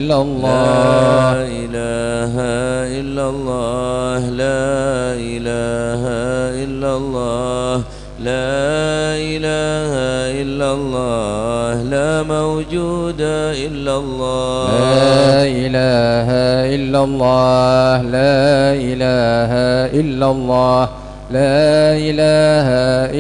إلا لا الله إله إلا الله لا إله إلا الله لا إله إلا الله لا موجود إلا الله لا إله إلا الله لا إله إلا الله لا إله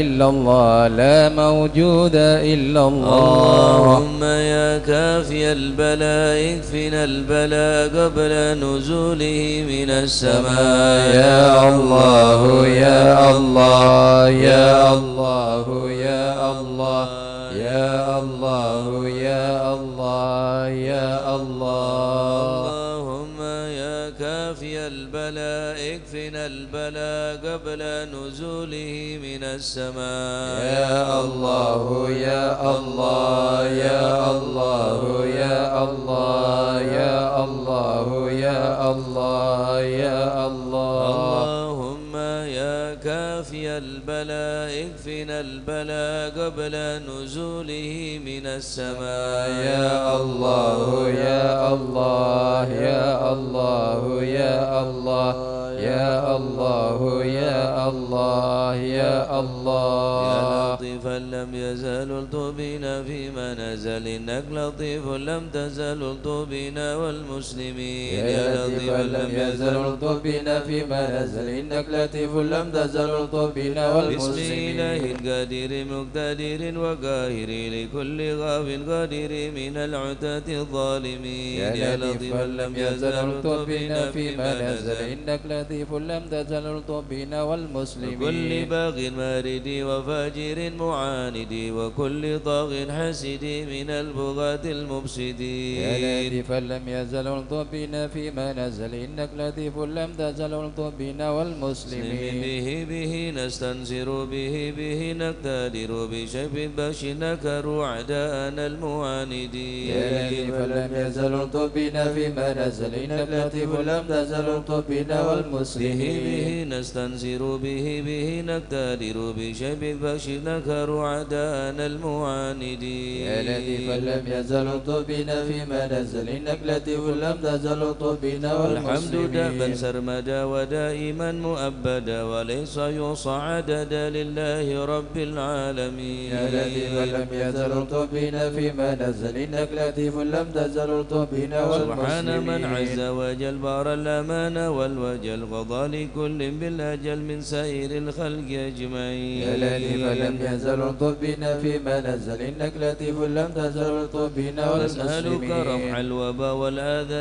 إلا الله لا موجود إلا الله اللهم يا كافي البلاء اكفنا البلاء قبل نزوله من السماء يا الله يا الله يا الله يا الله يا الله يا الله يا الله اللهم يا كافي البلاء اكفنا البلاء قبل نزوله من السماء يا الله يا الله يا الله يا الله يا الله يا الله يا الله اللهم يا كافي البلاء اكفنا البلاء قبل نزوله من السماء يا الله يا الله يا الله يا الله يا الله يا الله يا الله يا لطيفا لم يزل الطبنا فيما نزل إنك لطيف لم تزل الطبنا والمسلمين يا لطيفا لم يزل الطبنا فيما نزل إنك لطيف لم تزل الطبنا بسم والمسلمين إله القادر مقتدر وقاهر لكل غاف قادر من العتاة الظالمين يا لطيفا لم يزل الطبنا فيما نزل إنك لطيف لم تزل الطبنا والمسلمين كل باغ مارد وفاجر معاند وكل طاغ حسد من البغاة المفسدين يا لطيفا لم يزل الطبنا فيما نزل إنك لطيف لم تزل الطبنا والمسلمين به نستنصر به نقتدر بشف البش نكر أعداءنا المعاندين يا لطيفا لم يزل الطبنا فيما نزل إنك لطيف لم تزل الطبنا والمسلمين به نستنصر به نقتدر بشف البش نكر أعداءنا المعاندين يا لطيفا لم يزل الطبنا فيما نزل إنك لطيف لم تزل الطبنا والمسلمين الحمد دابا سرمدا ودائما مؤبدا وليس يوصى عددا لله رب العالمين يا لطيفا لم يزل الطبنا فيما نزل إنك لطيف لم تزل الطبنا والمسلمين سبحان من عز وجل بار الأمان والوجل قضى لكل بالأجل من سائر الخلق أجمعين يا لطيفا لم يزل الطبنا فيما نزل إنك لطيف لم تزل الطبنا والمسلمين نسألك رفع الوبا والآذى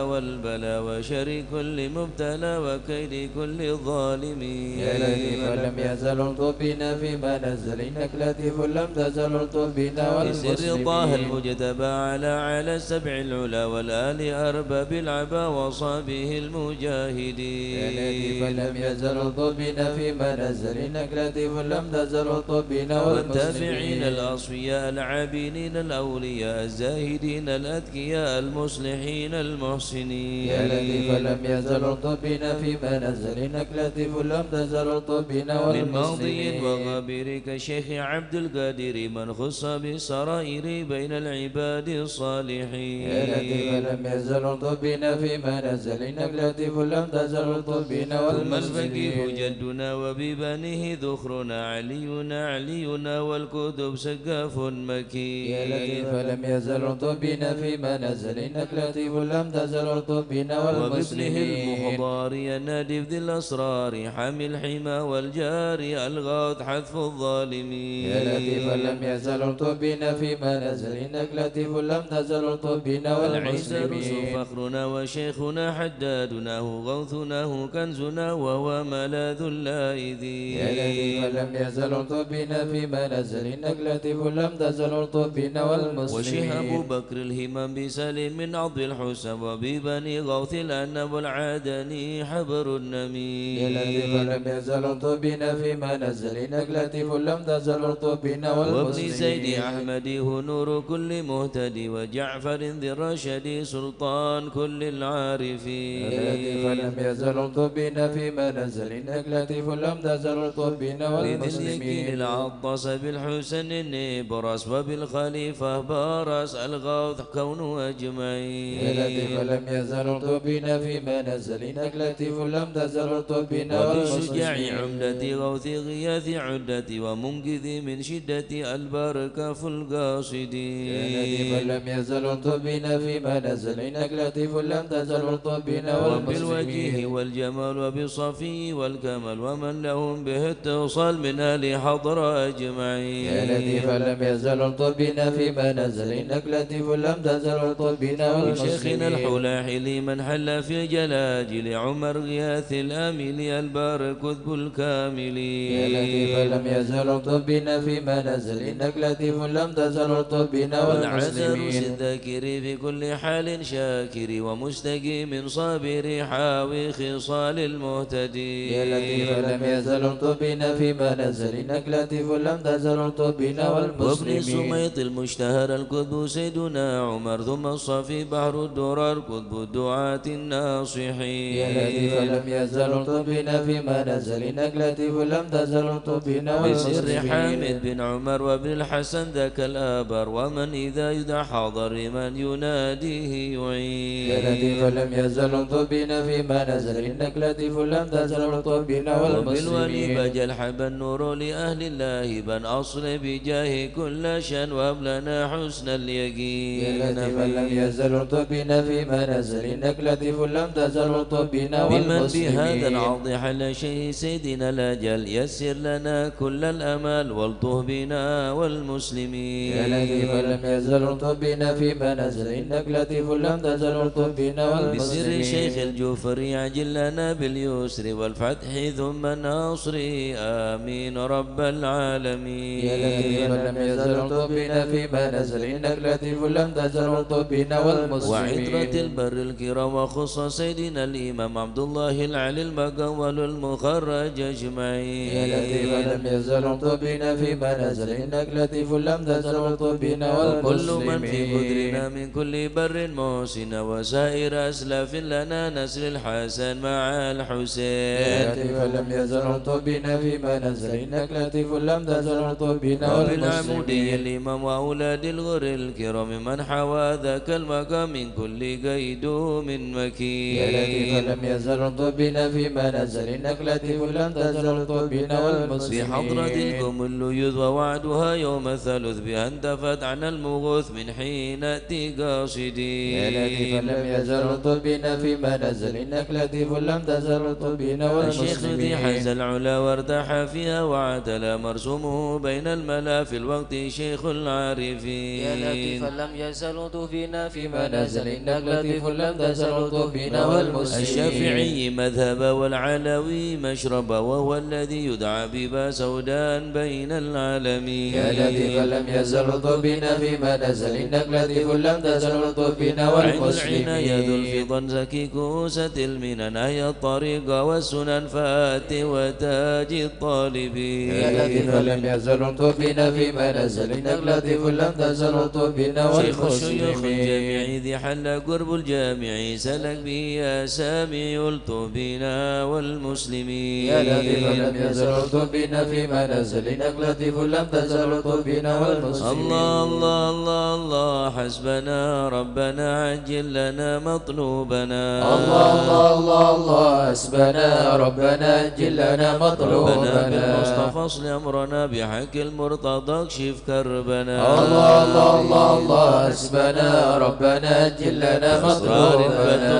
والبلاء وشر كل مبتلى وكيد كل ظالمين يا لطيفا لم يزل الطبنا فيما نزل إنك لطيف لم تزل الطبنا بسر طه والمسلمين المجتبى على السبع العلا والآل أرباب العبا وصابه المجاهدين يا لطيفا لم يزل الطبنا فيما نزل إنك لطيف لم تزل الطبنا والتابعين والمسلمين الأصفياء العابدين الأولياء الزاهدين الأذكياء المصلحين المحسنين يا لطيفا لم يزل الطبنا فيما نزل إنك لطيف لم تزل الطبنا من ماضي والمسلمين وغابر كشيخ عبد القادر من خص بالسرائر بين العباد الصالحين يا لطيفا لم يزل الطبنا فيما نزل إنك لطيف لم تزل الطبنا ثم الفقيه والمسلمين جدنا وببنيه ذخرنا علينا والكتب سقاف مكي يا لطيفا لم يزل الطبنا فيما نزل إنك لطيف لم تزل الطبنا وبابنه والمسلمين المخضار النادف ذي الأسرار حامي الحمى والجاري الغاث حذف الظالمين يا لطيفا لم يزل الطبنا فيما نزل إنك لطيف لم تزل الطبنا العزة والمسلمين فخرنا وشيخنا حدادنا هو غوثنا هو كنزنا وهو ملاذ اللائذين يا لطيفا لم يزل الطبنا فيما نزل إنك لطيف لم تزل الطبنا والمسلمين وشهاب بكر الهمام بسليم من عض الحسن وببني غوث الأنب والعادني حبر النمي يا لطيفا لم يزل الطبنا فيما نزل إنك لطيف لم تزل الطبنا وابن زيد والمسلمين أحمد هو نور كل مهتدي وجعفر ذي الرشد سلطان كل العارفين يا لطيفا لم يزل الطبنا فيما نزل إنك لطيف لم تزل الطبنا بذلك والمسلمين العطس بالحسن الحسن النبرس وبالخليفة برس الغوث كون أجمعين يا لطيف لم يزل الطبين في منزل إنك لطيف لم تزل الطبين وبالشجاع عمدة غوث غياث عدة ومنقذ من شدة البركة القاصدين يا لطيف لم يزل الطبين في منزل إنك لطيف لم تزل الطبين وبالوجه والجمال وبالصفي والكمال ومن لهم به اتصال من أهل حضر أجمعين يا لطيف لم يزل الطبين في منزل إنك لطيف لم تزل الطبين وشيخنا الحلاحل من حل في جلاجل عمر غياث الآمل البار كذب الكاملين يا لطيف لم يزل الطبين في منزل إنك لطيف لم تزل الطبين والمسلمين الذاكر في كل حال شاكر ومستقيم صابر حاوي خصال المهتدين يا لطيف لم يزل الطبين في منزل إنك لطيف لم تزل الطبين وابن والمسلمين سميط المشتهر الكذب سيدنا عمر ثم الصفي بحر الدرر كذب الدعاة الناصحين يا لطيف لم يزل الطبين في منزل إنك لطيف لم تزل الطبين بسر والمسلمين حامد بن عمر وابن الحسن ذاك الآبر ومن إذا يدعى حاضر من يناديه يعين يا لطيف لم يزل الطبين في منزل إنك لطيف لم تزل الطبين وبالولي والمسلمين بجل حب النور لأهل الله بن أصل بجاه كل شان وهب لنا حسن اليقين يا لطيف لم يزل الطبين في منزل إنك لطيف لم تزل الطبين بمن بهذا والمسلمين العرض حل شيء سيدنا الأجل يسر لنا كل الأمل والطه بنا والمسلمين يا لطيف لم يزل الطبين في منزل إنك لطيف لم تزل الطبين بسر والمسلمين شيخ الجوفري عجل لنا باليسر والفتح ثم النصر آمين رب العالمين يا لطيف لم يزل الطبين في منزل إنك لطيف لم تزل الطبين والمسلمين وعترة البر الكرام وخص سيدنا الإمام عبد الله العلي المقول المخرج أجمعين يا لطيف لم يزل الطبين في منزل إنك لطيف لم تزل الطبين وكل من في والمسلمين قدرنا من كل بر محسن وسائر أسلاف لنا نسل الحسن مع يا الحسين لطيف لم يزل الطبين في منزل إنك لطيف لم تزل الطبين وبالعمودي والمسلمين الإمام وأولاد الغر الكرام من حوى ذاك المقام من كل قيد من يا مكين لطيف لم يزل الطبين في منزل إنك لطيف لم تزل الطبين والمسلمين بحضرة الكم الليوذ ووعدها يوم الثالث بها انتفت عن المغوث من حين أتي قاصدين يا لطيف لم يزل الطبين في منزل إنك لطيف لم تزل الطبين الشيخ ذي والمسلمين حز العلا وارتاح فيها وعتلى مرسومه بين الملا في الوقت شيخ العارفين يا لطيفا لم يزل طوفنا في منزل إنك لطيف لم تزل طوفين والمسلمين الشافعي مذهب والعلوي مشرب وهو الذي يدعى ببا سودان بين العالمين يا لطيف لم يزل طوفين في منزل إنك لطيف لم تزل طوفين عين العناية ذو والمسلمين الفضل زكي كوسة المنن هي الطريق والسنن فات وتاج الطالبين يا لطيف لم يزل طوفين في منزل إنك لطيف لم تزل طوفين شيخ الشيوخ والمسلمين الجامع ذي حل قرب الجامع سلك به يا سامي الطوبنا والمسلمين يا لطيف لم يزل طوفين في منزل إنك لطيف لم تزل طوفين والمسلمين الله الله الله الله حسبنا ربنا عجل لنا مطلوبنا الله الله الله الله حسبنا ربنا أجل لنا ربنا مطلوبنا بالمصطفى اصل امرنا بحق المرتضى اكشف كربنا الله الله الله الله حسبنا ربنا أجل لنا أسرار مطلوبنا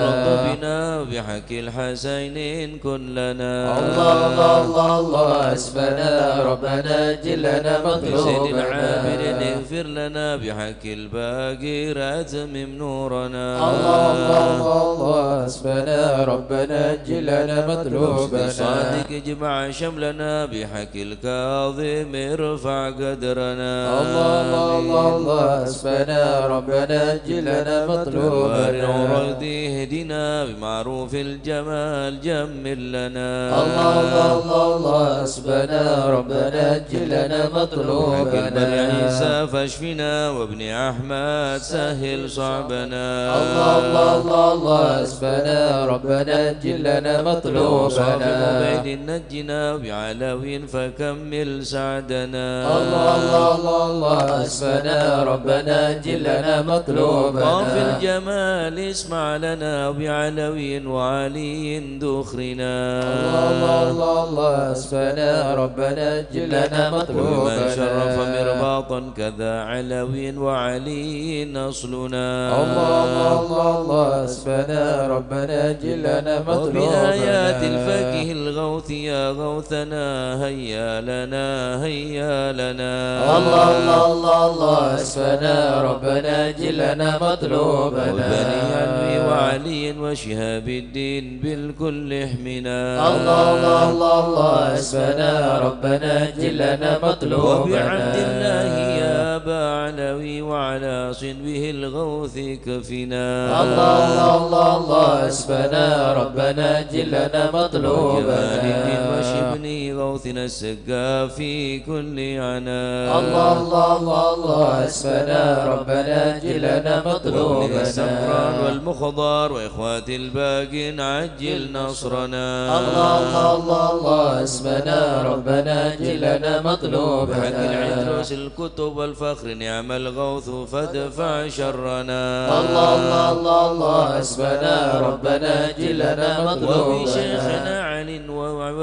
بنا بحق الحسين كن لنا الله الله الله الله حسبنا ربنا أجل لنا بسيد العامر مطلوبنا اغفر لنا بحق الباقي أتمم نورنا الله الله الله الله حسبنا ربنا أجل لنا مطلوبنا صادق اجمع شملنا بحق الكاظم ارفع قدرنا الله الله الله الله حسبنا ربنا أجل لنا مطلوبنا ورد اهدنا بمعروف الجمال جمل لنا الله الله الله الله حسبنا ربنا أجل لنا بحق مطلوبنا عيسى فاشفنا وابن أحمد سهل صعبنا الله الله الله الله حسبنا حسبنا ربنا أجل لنا صاحب مطلوبنا عبيد نجنا بعلو فكمل سعدنا الله الله الله الله حسبنا ربنا أجل لنا مطلوبنا طاف الجمال اسمع لنا بعلو وعلي ذخرنا الله الله الله الله حسبنا ربنا أجل لنا مطلوبنا ومن شرف مرباطا كذا علو وعلي نصلنا الله الله الله الله حسبنا ربنا أجل لنا مطلوبنا وبآيات الفقه الغوث يا غوثنا هيا لنا هيا لنا الله الله الله الله حسبنا ربنا أجل لنا مطلوبنا وبني علوي وعلي وشهاب الدين بالكل احمنا الله الله الله الله حسبنا ربنا أجل لنا مطلوبنا وبعبد الله يا أبا علوي وعلى صنبه الغوث كفنا الله الله الله الله حسبنا ربنا أجل لنا وجمال الدين مطلوبنا وشبني غوثنا السقا في كل عنا الله الله الله الله حسبنا ربنا أجل لنا وابن السفران مطلوبنا والمخضار وإخوات الباقين عجل نصرنا الله الله الله الله حسبنا ربنا أجل لنا بحق مطلوبنا العدروس الكتب والفخر نعم الغوث فادفع شرنا الله الله الله الله حسبنا ربنا أجل لنا وبشيخنا مطلوبنا علي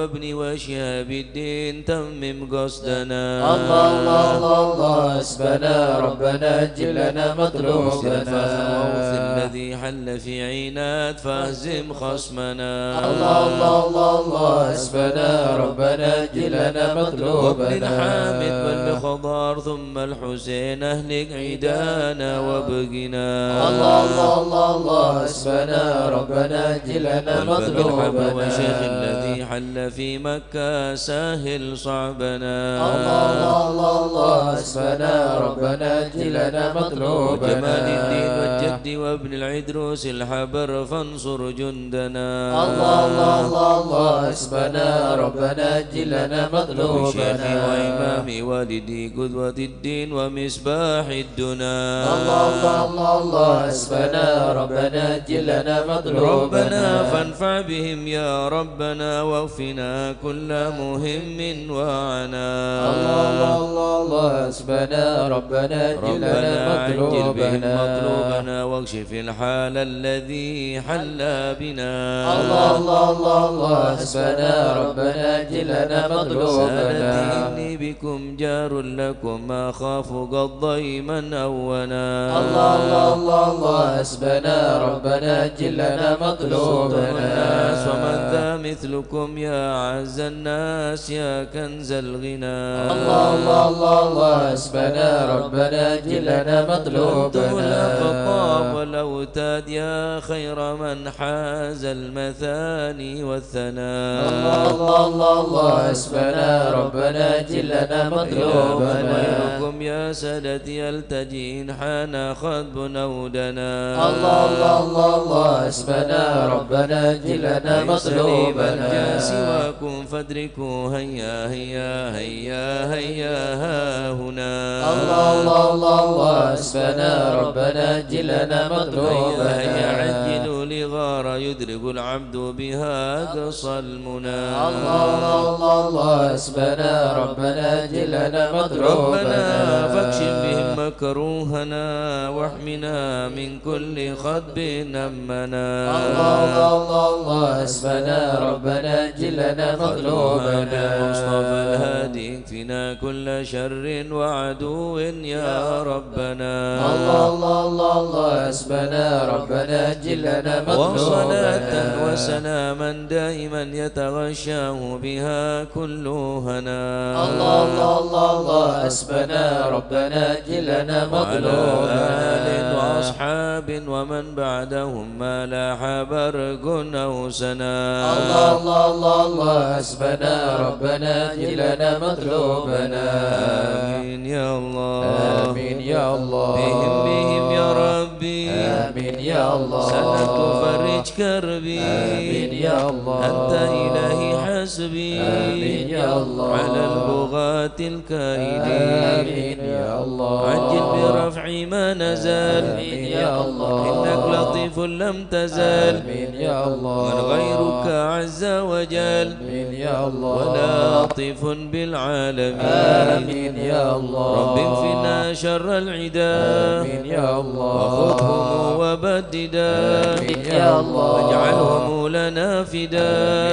وابن وشهاب الدين تمم قصدنا الله الله الله الله حسبنا ربنا أجل لنا الغوث مطلوبنا الذي حل في عينات فاهزم خصمنا الله الله الله الله حسبنا ربنا أجل لنا وابن مطلوبنا الحامد والمخضار ثم الحسين أهلك عيدانا وابقنا الله الله الله الله حسبنا ربنا أجل لنا والمرحبا وشيخ مطلوبنا الذي حل في مكة ساهل صعبنا الله الله الله الله حسبنا ربنا أجل لنا مطلوبنا وجمال الدين والجد وابن العدروس الحبر فانصر جندنا الله الله الله الله حسبنا ربنا أجل لنا وشيخي مطلوبنا وإمامي والدي قدوة الدين ومصباح الدنا الله الله الله الله حسبنا ربنا أجل لنا مطلوبنا ربنا فانفع بهم يا ربنا واغفنا كل مهم وعنا الله الله الله الله حسبنا ربنا أجل لنا ربنا عجل بهم مطلوبنا مطلوبنا واكشف الحال الذي حل بنا الله الله الله الله حسبنا ربنا أجل لنا مطلوبنا سادتي إني بكم جار لكم ما خاف قد ضيما أونا الله الله الله الله حسبنا ربنا أجل لنا مطلوبنا الناس ومن ذا مثلكم يا أعز الناس يا كنز الغنى الله الله الله الله حسبنا ربنا أجل لنا أنتم الأقطاب مطلوبنا والأوتاد يا خير من حاز المثاني والثناء الله الله الله الله حسبنا ربنا أجل لنا مطلوبنا غيركم يا سادتي التجين حان خطب نودنا الله الله الله الله حسبنا ربنا أجل لنا مطلوبنا سواكم فادركوا هيا هيا هيا هيا ها هنا الله الله الله الله حسبنا ربنا أجل لنا هيا مطلوبنا عجلوا لغار يدرك العبد بها أقصى المنى الله الله الله الله حسبنا ربنا أجل لنا مطلوبنا ربنا فاكشف بهم مكروهنا واحمنا من كل خطب أمنا الله الله الله الله حسبنا ربنا أجل لنا مطلوبنا مصطفى الهادي اكفنا كل شر وعدو يا ربنا الله الله الله الله حسبنا ربنا أجل لنا وصلاة مطلوبنا وسلاما دائما يتغشاه بها كل هنا الله الله الله الله حسبنا ربنا أجل لنا وعلى آل مطلوبنا وأصحاب ومن بعدهم ما لاح برق أو سنا الله الله الله الله حسبنا ربنا أجل لنا مطلوبنا آمين يا الله آمين يا الله بهم يا ربي آمين يا الله سنة تفرج كربي آمين يا الله أنت إلهي حسبي آمين يا الله على البغاة الكائدين آمين يا الله عجل برفع ما نزل آمين يا الله إنك لطيف لم تزل آمين يا الله من غيرك عز وجل آمين يا الله ولطيف بالعالمين آمين يا الله رب انفنا شر العدا آمين يا الله وخذهم وبددا آمين يا الله واجعلهم لنا فدا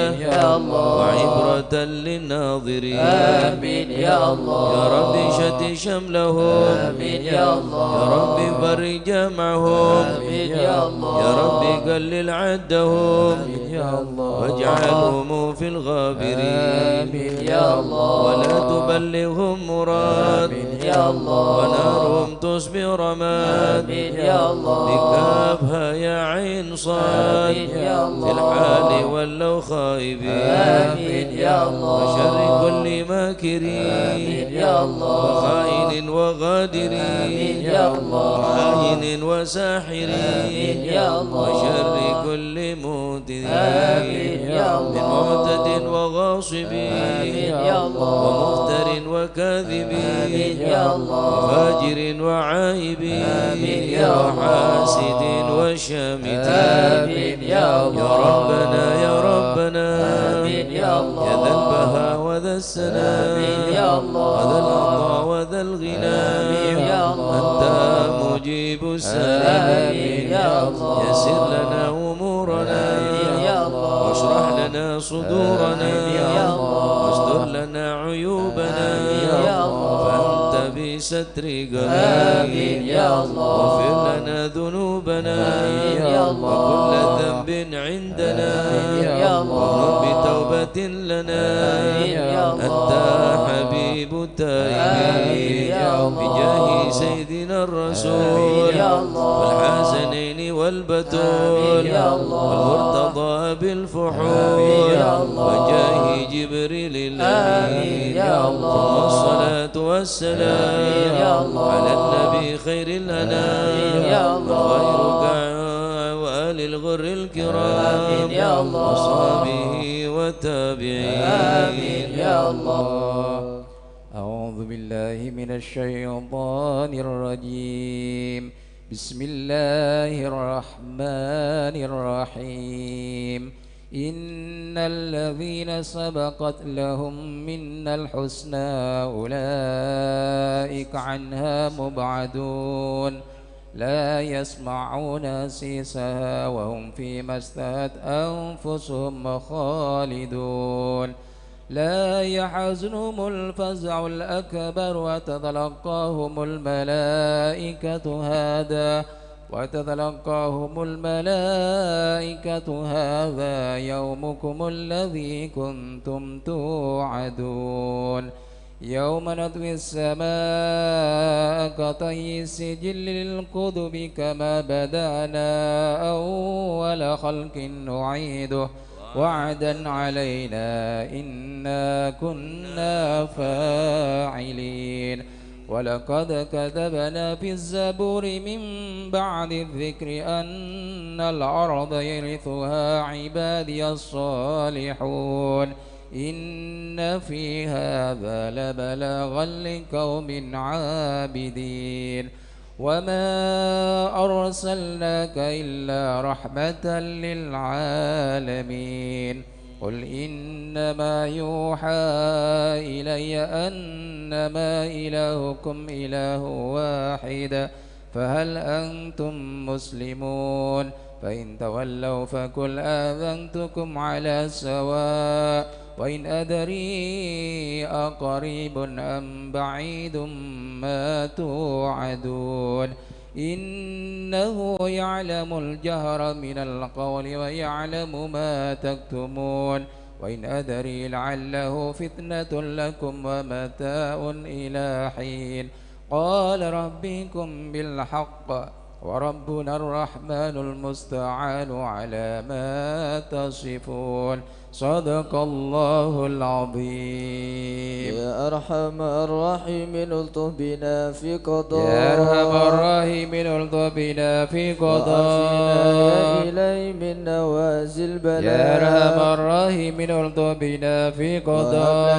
آمين يا الله وعبرة للناظرين آمين يا الله يا رب شتت شملهم آمين يا الله يا رب فرج جمعهم آمين يا الله يا رب قلل عدهم آمين يا الله واجعلهم في الغابرين آمين يا الله ولا تبلغهم مراد آمين يا الله ونارهم تصبح رماد آمين يا الله بكافها يا عين صاد آمين يا الله في الحال ولوا خائبين آمين يا الله وشر كل ماكرين آمين يا الله وخائن وغادرين آمين يا الله وعاين وساحرين آمين يا الله وشر كل مؤتدين آمين يا الله من معتد وغاصب آمين يا الله ومفتر وكاذب آمين يا الله وفاجر وعائب آمين يا الله وحاسد وشامت آمين يا الله يا ربنا يا ربنا آمين يا الله يا ذا البهاء وذا السناء آمين يا الله وذا العطاء وذا الغنى آمين يا الله أنت مجيب آمين السائلين يا الله يسر لنا أمورنا آمين يا الله واشرح لنا صدورنا آمين يا الله واستر لنا عيوبنا آمين يا الله فأنت بستر آمين قبيل يا الله واغفر لنا ذنوبنا آمين يا الله وكل ذنب عندنا آمين يا الله ونب بتوبة لنا آمين يا الله أنت حبيب آمين التائبين يا الله بجاه سيدنا الرسول آمين يا الله والحسنين والبتول آمين يا الله والمرتضى بالفحول آمين يا الله وجاه جبريل الأمين آمين يا الله ثم الصلاة والسلام آمين يا الله على النبي خير الأنام آمين يا الله وغيرك وآل الغر الكرام آمين يا الله وصحبه والتابعين آمين يا الله أعوذ بالله من الشيطان الرجيم بسم الله الرحمن الرحيم إن الذين سبقت لهم منا الحسنى أولئك عنها مبعدون لا يسمعون سيسها وهم فيما اشتهت أنفسهم خالدون لا يحزنهم الفزع الأكبر وتتلقاهم الملائكة هذا يومكم الذي كنتم توعدون يوم نطوي السماء كطي السجل للكتب كما بدأنا أول خلق نعيده وعدا علينا إنا كنا فاعلين ولقد كتبنا في الزبور من بعد الذكر أن الأرض يرثها عبادي الصالحون إن في هذا لبلاغا لقوم عابدين وما أرسلناك إلا رحمة للعالمين قل إنما يوحى إلي أنما إلهكم إله واحد فهل أنتم مسلمون فإن تولوا فقل آذنتكم على سواء وإن أدري أقريب أم بعيد ما توعدون إنه يعلم الجهر من القول ويعلم ما تكتمون وإن أدري لعله فتنة لكم ومتاع إلى حين قال ربكم بالحق وربنا الرحمن المستعان على ما تصفون صدق الله العظيم. يا أرحم الراحمين الطف بنا في قضاء، يا أرحم الراحمين الطف بنا في قضاء، يا إلهي من نوازل البلاء، يا أرحم الراحمين الطف بنا في قضاء،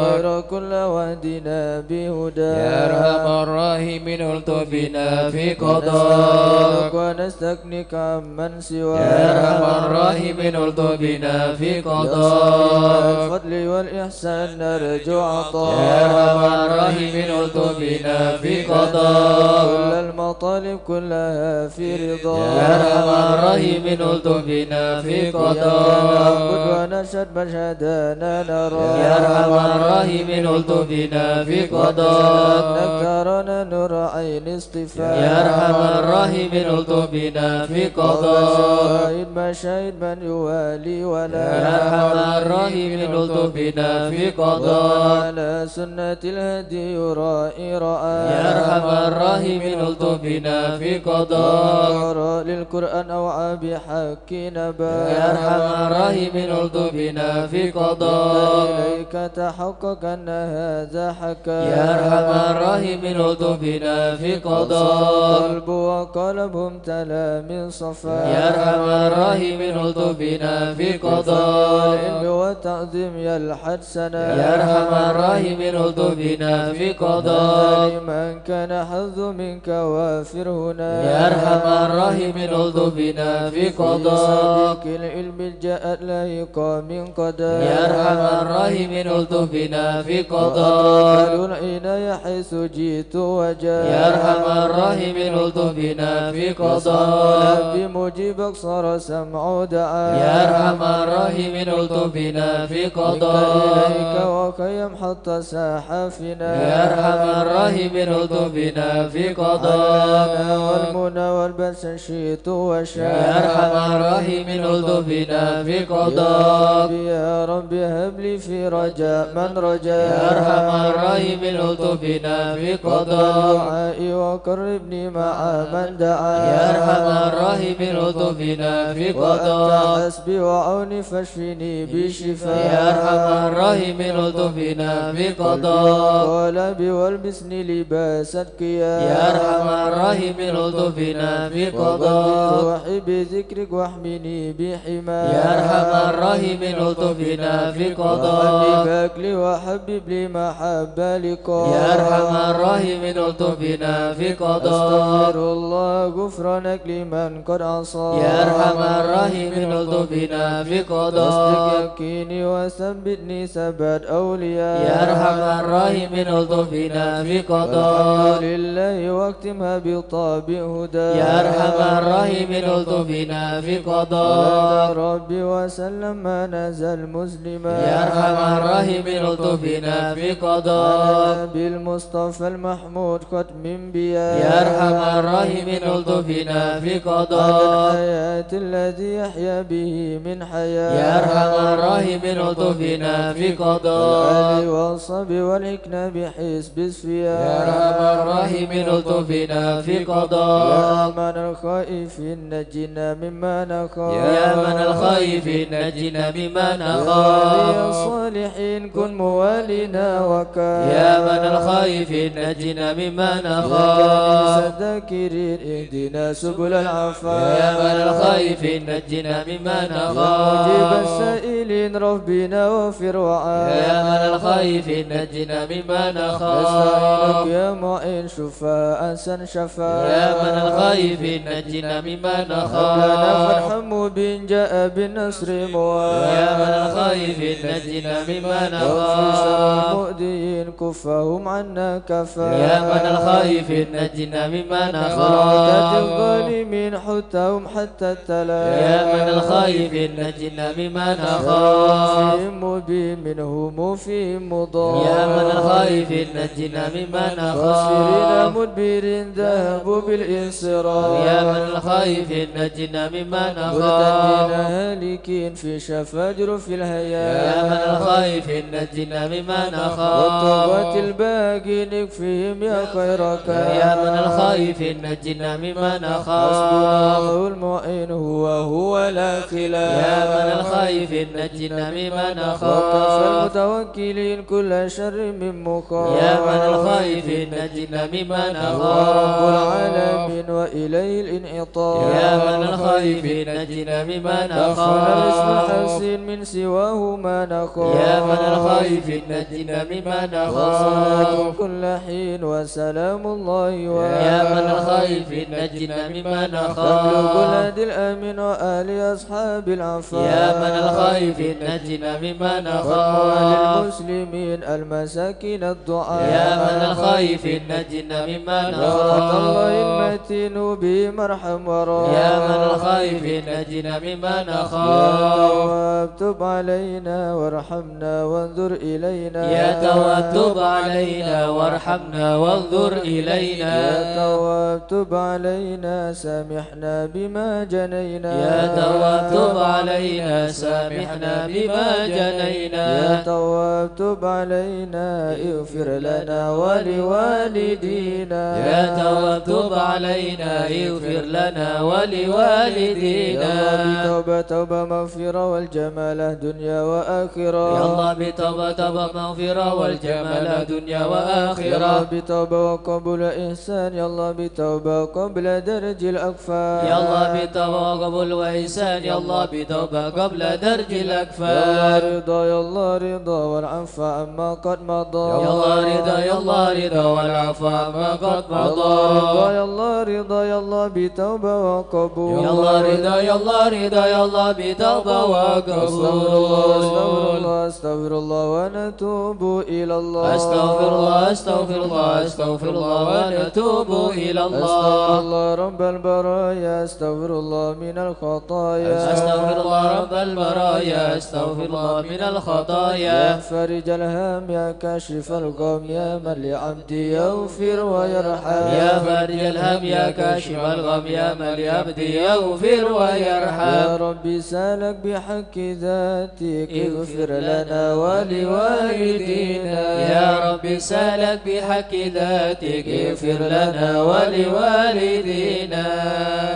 خير كل واهدنا بهدى، يا أرحم الراحمين الطف بنا في قضاء، ونستغنيك عمن سواك، يا أرحم الراحمين الطف بنا في قضاء، الفضل والإحسان نرجو عطاء، يا أرحم الراحمين الطف بنا في قضاء، كل المطالب كلها في رضا، يا أرحم الراحمين الطف بنا في قضاء، نعبد ونشهد مشهدنا نرى، يا أرحم الراحمين الطف بنا في قضاء، نكرنا نور عين اصطفاء، يا أرحم الراحمين الطف بنا في قضاء، شاهد مشاهد من يوالي ولا، يا أرحم الراحمين الطف بنا في قضاء، على سنة الهدي يرائي رأى، يا أرحم الراحمين الطف بنا في قضاء، قرأ للقرآن أوعى بحق نبا، يا أرحم الراحمين الطف بنا في قضاء، إليك تحقق أن هذا حكى، يا أرحم الراحمين الطف بنا في قضاء، قلب وقلبهم تلا من صفا، يا أرحم الراحمين الطف بنا في قضاء، العلم والتعظيم يلحد سنا، يا أرحم الراحمين الطف بنا في قضاء، لمن كان حظ منك وافر هنا، يا أرحم الراحمين الطف بنا في قضاء، صديق العلم جاءت لايقا من قدر، يا أرحم الراحمين الطف بنا في قضاء، العناية حيث جئت وجاء، يا أرحم الراحمين الطف بنا في قضاء، بمجيبك صار سمع دعاء، يا أرحم الراحمين الطف بنا في إليك قضاء، وخيم حتى ساحفنا، يا أرحم الراحمين الطف بنا في قضاء، والمنى والبأس شئت وشاء، يا أرحم الراحمين الطف بنا في قضاء، يا رب هب لي في رجاء من رجاء، يا أرحم الراحمين الطف بنا في قضاء، دعائي وقربني مع من دعا، يا أرحم الراحمين الطف بنا في قضاء، وأنت حسبي وعوني فاشفني بشفاء، يا أرحم الراحمين الطف بنا في قضاء، قلبي والبسني لباس القيام، يا أرحم الراحمين الطف بنا في قضاء، روحي بذكرك واحمني بحماك، يا أرحم الراحمين الطف بنا في قضاء، حبيبك لي وحبب لي محبة لقاء، يا أرحم الراحمين الطف بنا في قضاء، أستغفر الله غفرانك لمن قد عصى، يا أرحم الراحمين الطف بنا في أصدق قضاء، يقيني وثبتني ثبات أولياء، يا أرحم الراحمين الطف بنا في قضاء، الحمد لله واختمها بطاب هدى، يا أرحم الراحمين الطف بنا في قضاء، ربي وسلم ما نزل مسلما، يا أرحم الراحمين الطف بنا في قضاء، بالمصطفى المحمود ختم انبياء، يا أرحم الراحمين الطف بنا في قضاء، الحياة الذي يحيا به من حياة، يا أرحم الراحمين الطف بنا في قضاء، الآل والصحب والحكمة بحسب الصفياء، يا أرحم الراحمين الطف بنا في يا قضاء، من الخائفين نجنا مما نخاف، يا من الخائفين نجنا مما يا نخاف، الصالحين كن موالينا وكان، يا من الخائفين نجنا مما يا نخاف، كنيس الذاكرين اهدنا سبل العفاف، يا من الخائفين نجنا مما مجيب نخاف، السائلين ربنا واغفر وعاف، يا من الخائفين نجنا مما نخاف، نستعينك يا معين شفاء أنسان شفاء، يا من الخائفين نجنا مما لنا نخاف، فرح مبين جاء بالنصر مواب، يا من الخائفين نجنا مما واغفر شر نخاف، المؤذين كفهم عنا كفا، يا من الخائفين نجنا مما وعدة نخاف، الظالمين حتهم حتى التلا، يا من الخائفين نجنا مما نخاف، فيهم مبين منهم فيهم مضار، يا من الخائفين نجنا مما خاسرين نخاف، مدبرين ذهبوا بالانصراف، يا من الخائفين نجنا مما نخاف، الذين هالكين في شفا جرف الهيام يا من الخائف نجنا مما نخاف والتوبة الباقي نكفيهم يا خيرك يا من الخائف نجنا مما نخاف حسبنا الله المعين هو لا خلاف يا من الخائف نجنا مما نخاف وكفى المتوكلين كل شر من مخاف يا من الخائف نجنا مما هو رب نخاف العالمين وإليه الانعطاف يا من الخائف نجنا مما دخل الاسم نخاف الحسين من سواه ما نخاف يا من الخائف نجنا مما والصلاة نخاف كل حين وسلام الله يا من الخائف نجنا مما تبلغ نخاف الهدي الأمين وآل أصحاب العفاف يا من الخائف نجنا مما وأموال نخاف المسلمين المساكين الضعاف يا من الخائف نجنا مما رحمة الله نخاف المتين به مرحم وراء يا من الخائف نجنا مما يا نخاف تواب تب علينا وارحمنا وانظر إلينا يا تواب تب علينا وارحمنا وانظر يا إلينا تواب تب علينا سامحنا بما جنينا يا تواب تب علينا سامحنا بما يا جنينا تواب تب علينا اغفر لنا ولوالدينا يا تواب تب علينا اغفر لنا ولوالدينا يا الله بتوبة توبة مغفرة والجمال دنيا وآخرة يا الله بتوبة توبة مغفرة والجمال دنيا يا الله وآخرة بتوبة وقبول إحسان يا الله بتوبة قبل درج الأكفان يا الله بتوبة وقبول وإحسان يا الله بتوبة قبل درج يا الله الأكفان رضا يا الله رضا والعفو عما قد مضى يا الله رضا يا الله رضا والعفو ما قد يا الله رضا مضى يا الله رضا يا الله بتوبة وقبول يا الله رضا يا الله رضا يا الله بتوبة أستغفر وقبول الله أستغفر الله ونتوب إلى الله أستغفر الله أستغفر الله أستغفر الله ونتوب إلى أستغفر الله الله رب البرايا أستغفر الله من الخطايا أستغفر الله رب البرايا أستغفر الله من يا الخطايا فارج الهام يا كاشف الغم يا من لعبدي يغفر ويرحم يا فارج الهم يا كاشف الغم يا من لعبدي يغفر يا ويرحم ربي سالك بحق ذاتك اغفر لنا ولوالدينا يا رب سالك بحق ذاتك اغفر لنا ولوالدينا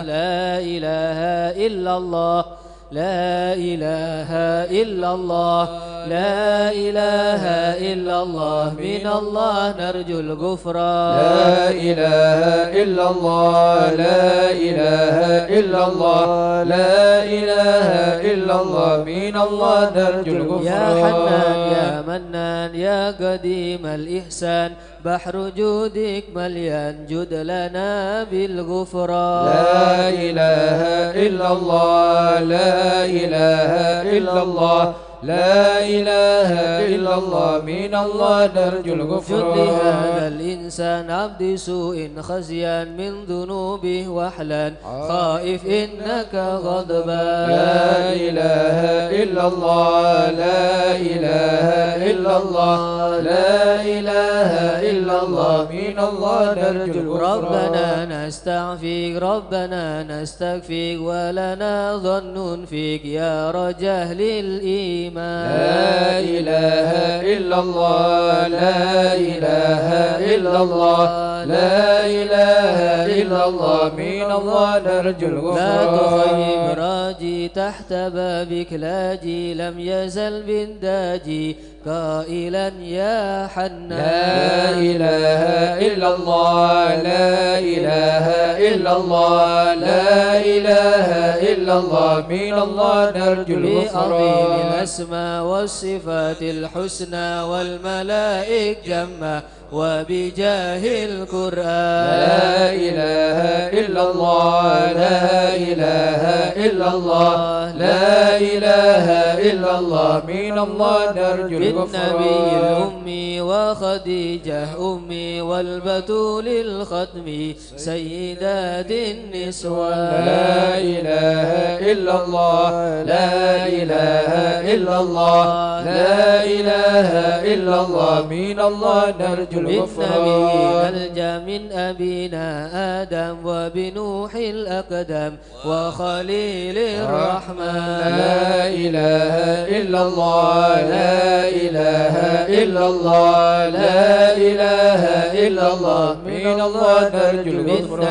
لا إله إلا الله لا إله إلا الله لا إله إلا الله من الله نرجو الغفران لا إله إلا الله لا إله إلا الله لا إله إلا الله من الله نرجو الغفران يا حنان يا منان يا قديم الإحسان بحر جودك مليان جد لنا بالغفران لا إله إلا الله لا إله إلا الله لا إله إلا الله من الله نرجو جد الغفران لهذا الإنسان عبد سوء خزيان من ذنوبه وحلان خائف إنك غضبان لا إله إلا الله لا إله إلا الله لا إله إلا الله من الله نرجو الغفران ربنا نستعفيك ربنا نستكفيك ولنا ظن فيك يا رجاه للإيمان لا إله إلا الله لا إله إلا الله لا إله إلا الله من الله نرجو لا تخيب الغفران راجي تحت بابك لاجي لم يزل بنداجي قائلا يا حنان لا إله إلا الله لا إله إلا الله لا إله إلا الله من الله نرجو بعظيم الغفران الأسماء والصفات الحسنى والملائك جمّا وبجاه القرآن لا إله إلا الله لا إله إلا الله لا إله إلا الله من الله نرجو بالدعاء بالنبي الأمي وخديجة أمي والبتول الختم سيدات النسوان. لا إله إلا الله لا إله إلا الله لا إله إلا الله من الله نرجو الغفران. بالنبي نلجأ من أبينا آدم وبنوح الأقدم وخليل الرحمن. لا إله إلا الله لا إله إلا الله لا إله إلا الله من الله نرجو الغفران.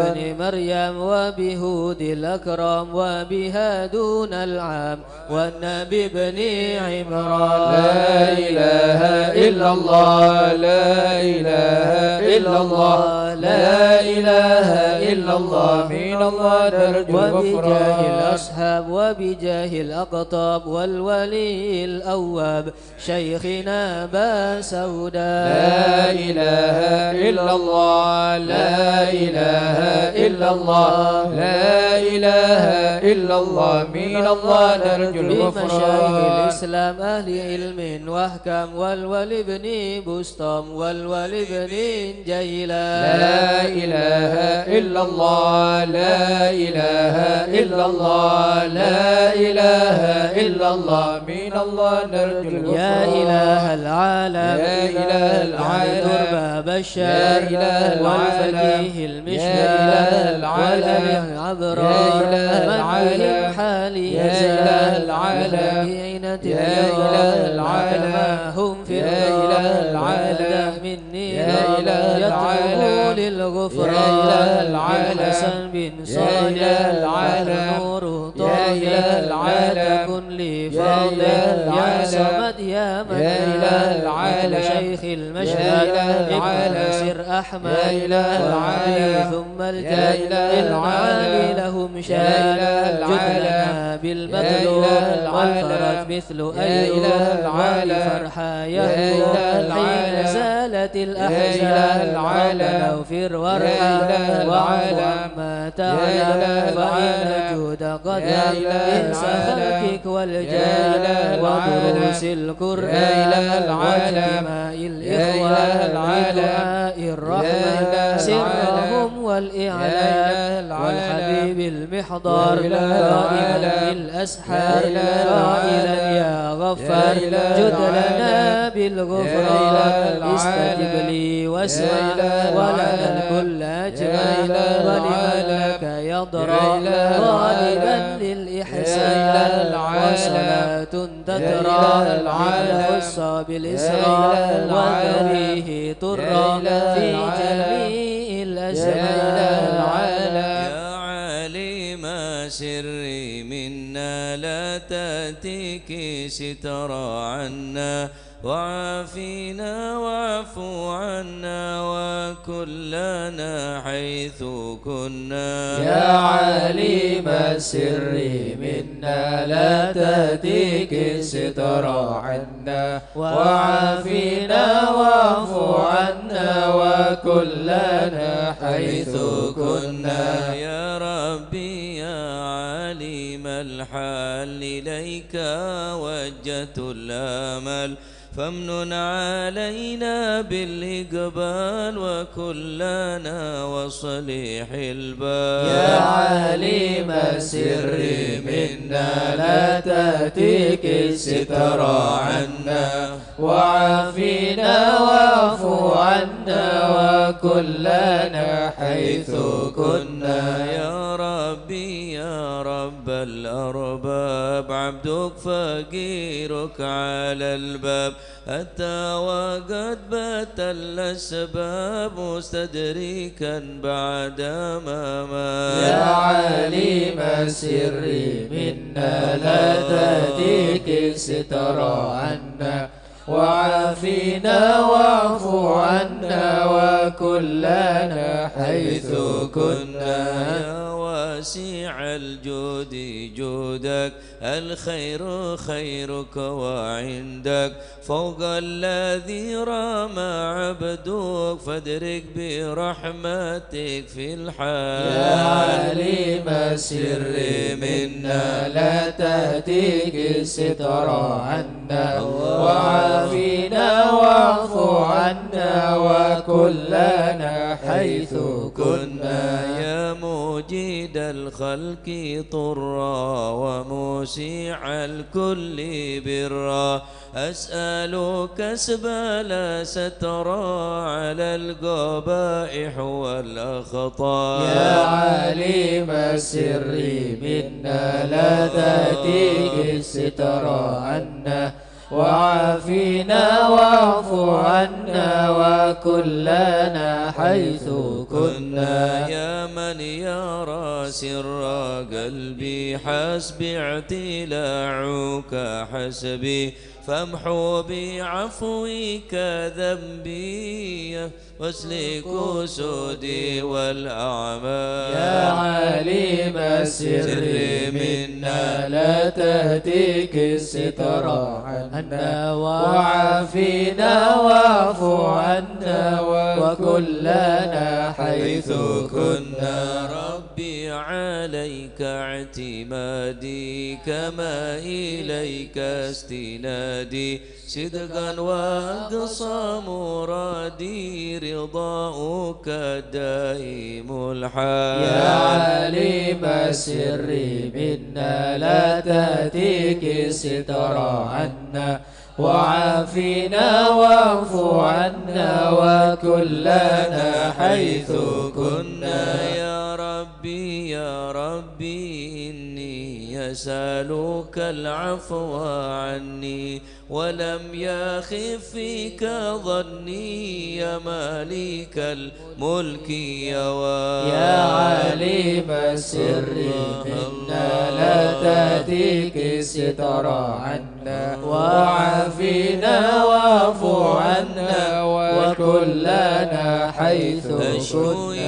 بالنبي بن مريم وبهود الأكرم وبهادون العام والنبي بن عمران. لا إله إلا الله لا إله إلا الله لا إله إلا الله من الله نرجو الغفران. وبجاه الأصحاب وبجاه الأقطاب والولي الأواب شيخنا با سودا. لا إله إلا الله لا إله إلا الله لا إله إلا الله من الله نرجو الغفران. بمشايخ الإسلام أهل علم وأحكام والولي بن بسطام والولي بن جيلان. لا إله إلا الله لا إله إلا الله لا إله إلا الله من الله نرجو الغفران. يا إله العالم يا إله العالم باب يا الشام إله العالم والفقيه يا المشهد إله العالم والأبي العذراء يا إله من العالم بهم حالي يا إله العالم يا إله العالم كما هم في يا إله العالم مني يا إله العالم للغفران. يا إله العالم حسن بن يا صالح إله العالم نور يا إله العالم تكن لي يا فاضل إله يا العالم صمد يا من يا إله العالم شيخ يا المشهد إله ابن العالم نصر أحمد يا إله العالم ثم يا الجد إله العالي العالم لهم يا شان إله جدنا العالم بالبذل يا إله والفرج العالم مثل يا أيوب إله العالم والفرحة يا يهدو إله حين العالم زالت يا الأحزان. إله العالم ربنا اغفر يا وارحم إله واعف العالم عما يا تعلم إله فإن العالم جود قد يا إله إنس العالم خلقك يا والجاه إله ودروس العالم القرآن يا إله العالم واجتماع يا الإخوة إله العالم بدعاء يا الرحمن إله سرهم العالم والإعلان يا إله والحبيب العالم المحضار يا إله قائما العالم بالأسحار يا إله قائلا العالم يا غفار يا إله جد لنا العالم بالغفران يا إله استجب العالم لي واسمع يا إله ولنا العالم الكل يا أجمع إله ولمن العالم لك يضرع يا إله غالبا العالم يا للإحسان إله العالم وصلاة يا تترى إله العالم خص يا بالإسراء إله العالم وذريه ترى يا إله في العالم جميع يا الأزمان. إله العالم يا عالم سري منا لا تأتيك سترى عنا وعافينا واعف عنا وكلنا حيث كنا. يا عالم السر منا لا تأتيك ستر عنا وعافينا واعف عنا وكلنا حيث كنا. يا ربي يا عالم الحال إليك وجهت الآمل فامنن علينا بالإقبال وكلنا وصليح البال. يا عالم السر منا لا تأتيك الستر عنا وعافينا واعف عنا وكلنا حيث كنا. يا ربي يا رب الأرباب عبدك فقيرك على الباب أتى وقد بات الأسباب مستدركا بعد ما مات. يا عالم السر منا لا تأتيك الستر عنا وعافينا واعف عنا وكلنا حيث كنا. يا واسع الجود جودك، الخير خيرك وعندك فوق الذي رام عبدك، فادرك برحمتك في الحال. يا عليم السر منا لا تهتك الستر عنا، وعافنا واعف عنا وكلنا حيث كنا. يا مجيد الخلق طرا وموسع الكل برا، أسألك أسبال سترا على القبائح والأخطاء. يا عليم السر منا لا تأتيك الستر عنا، وعافنا واعف عنا وكلنا حيث كنا. يا من يرى سر قلبي حسبي اعتلاعك حسبي، فامحو بعفوك ذنبي واسلك سودي والأعمال. يا عليم السر منا لا تهتك الستر عنا، وعافنا واعف عنا وكلنا حيث كنا. ربي عليك اعتمادي كما إليك استنادي، صدقا وأقصى مرادي رضاؤك دائم الحال. يا عليم السر منا لا تأتيك الستر عنا، وعافنا واعف عنا وكلنا حيث كنا. يا ربي يا ربي إني أسألك العفو عني، ولم يخف فيك ظني يا مالك الملك يا عليم السر منا لا تأتيك الستر عنا، وعافنا واعف عنا وكلنا حيث كنا.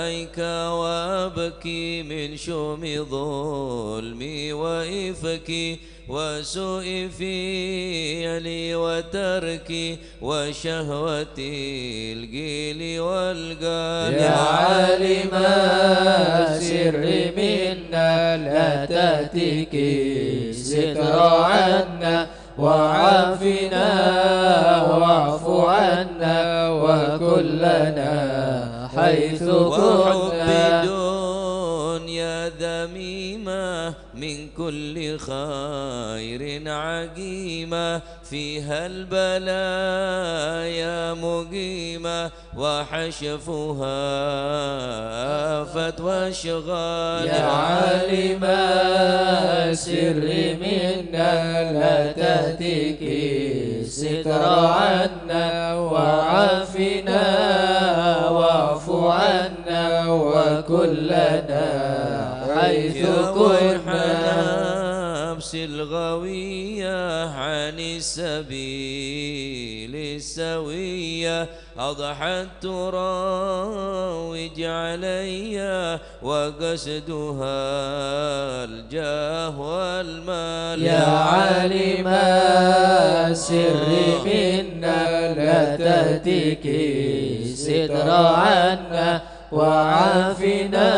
إليك وأبكي من شوم ظلمي وإفكي وسوء فعلي وتركي وشهوتي القيل والقال. يا عالم السر منا لا تأتيك الستر عنا، وعافنا واعف عنا وكلنا حيث كنا. الدنيا ذميمة من كل خير عقيمة، فيها البلايا مقيمة وحشفها آفة واشغال. يا عالم السر منا لا تهتك الستر عنا، وعافنا واعف عنا وكلنا حيث كنا. نفس الغوية عن السبيل السوية، أضحت تراوج علي وقصدها الجاه والمال. يا عالم السر منا لا تهتك الستر عنا، وعافنا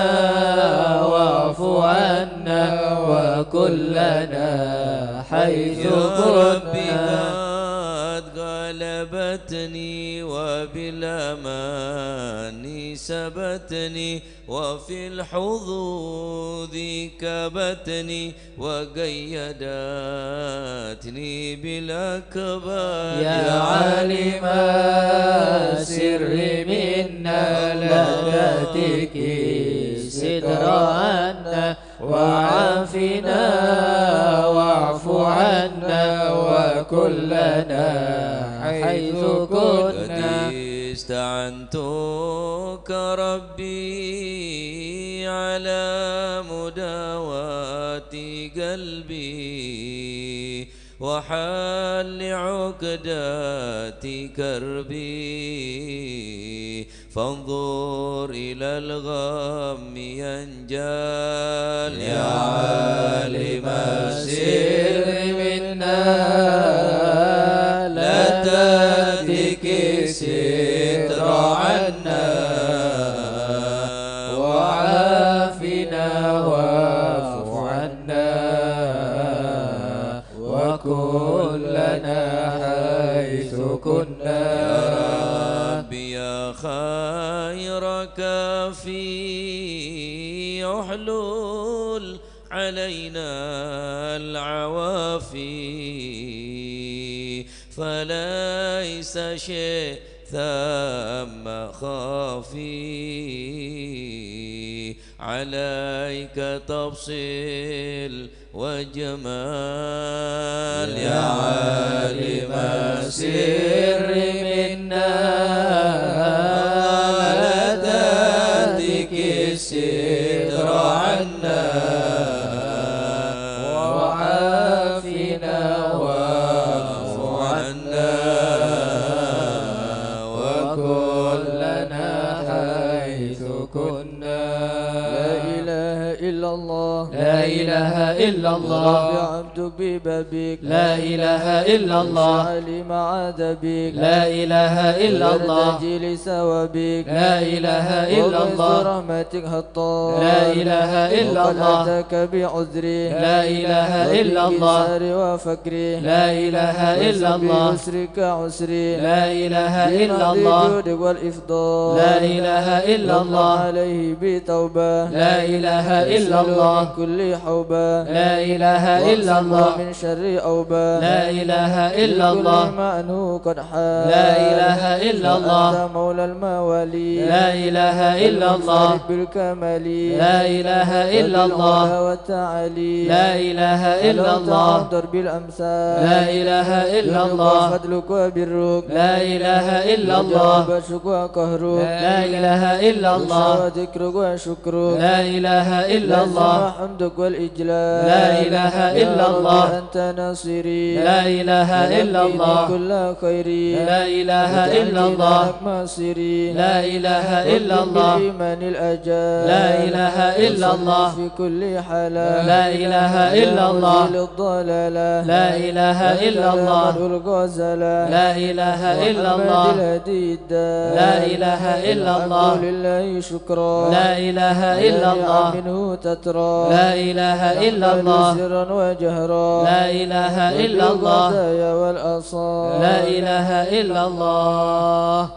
واعف عنا وكلنا حيث كنا. قد غلبتني وبالأمان سبتني، وفي الحظوظ كبتني وقيدتني بالأكباد. يا عالم السر منا لا تأتيك الستر عنا، وعافنا واعف عنا وكلنا حيث كنا. استعنتك ربي على مداواة قلبي، وحل عقدات كربي، فانظر إلى الغم ينجال يا عالم السر منا لا تهتك الستر عنا وعافنا واعف عنا وكن لنا حيث كنا يا ربي يا خير كافي يحلل علينا العوافي فليس شيء ثم خافي عليك تفصيل وجمال يا عالم السر منا لا تهتك الستر عنا وعافنا واعف عنا وكن لنا حيث كنا لا إله إلا الله لا إله إلا الله عبد ببابك لا إله إلا الله علم عذبك لا إله إلا الله جلس وبك لا إله إلا الله رحمتك حطا لا إله إلا الله أتاك بعذري لا إله إلا الله وفكري لا إله إلا الله بيسرك عسري لا إله إلا الله بجودك والإفضال لا إله إلا الله عليه بتوبة لا إله إلا الله من كل حوبة لا إله إلا الله من شر أوبة لا إله إلا الله كل ما أنه قد حال لا إله إلا الله أنت مولى الموالي لا إله إلا الله بالكمال لا إله إلا الله والتعالي لا إله إلا الله درب الأمثال لا إله إلا الله فضلك وبرك لا إله إلا الله بشك وقهرك لا إله إلا الله وذكرك وشكرك لا إله إلا الله حمدك والإجلال لا إله إلا الله أنت ناصري لا إله إلا الله كل خيري لا إله إلا الله ماصري لا إله إلا الله بالإيمان الأجال لا إله إلا الله في كل حالة لا إله إلا الله للضلالة لا إله إلا الله الغزالة لا إله إلا الله لا إله إلا الله لله شكرا لا إله إلا الله منه تترى لا إله إلا الله سرا وجهرا لا إله إلا الله والأصال لا إله إلا الله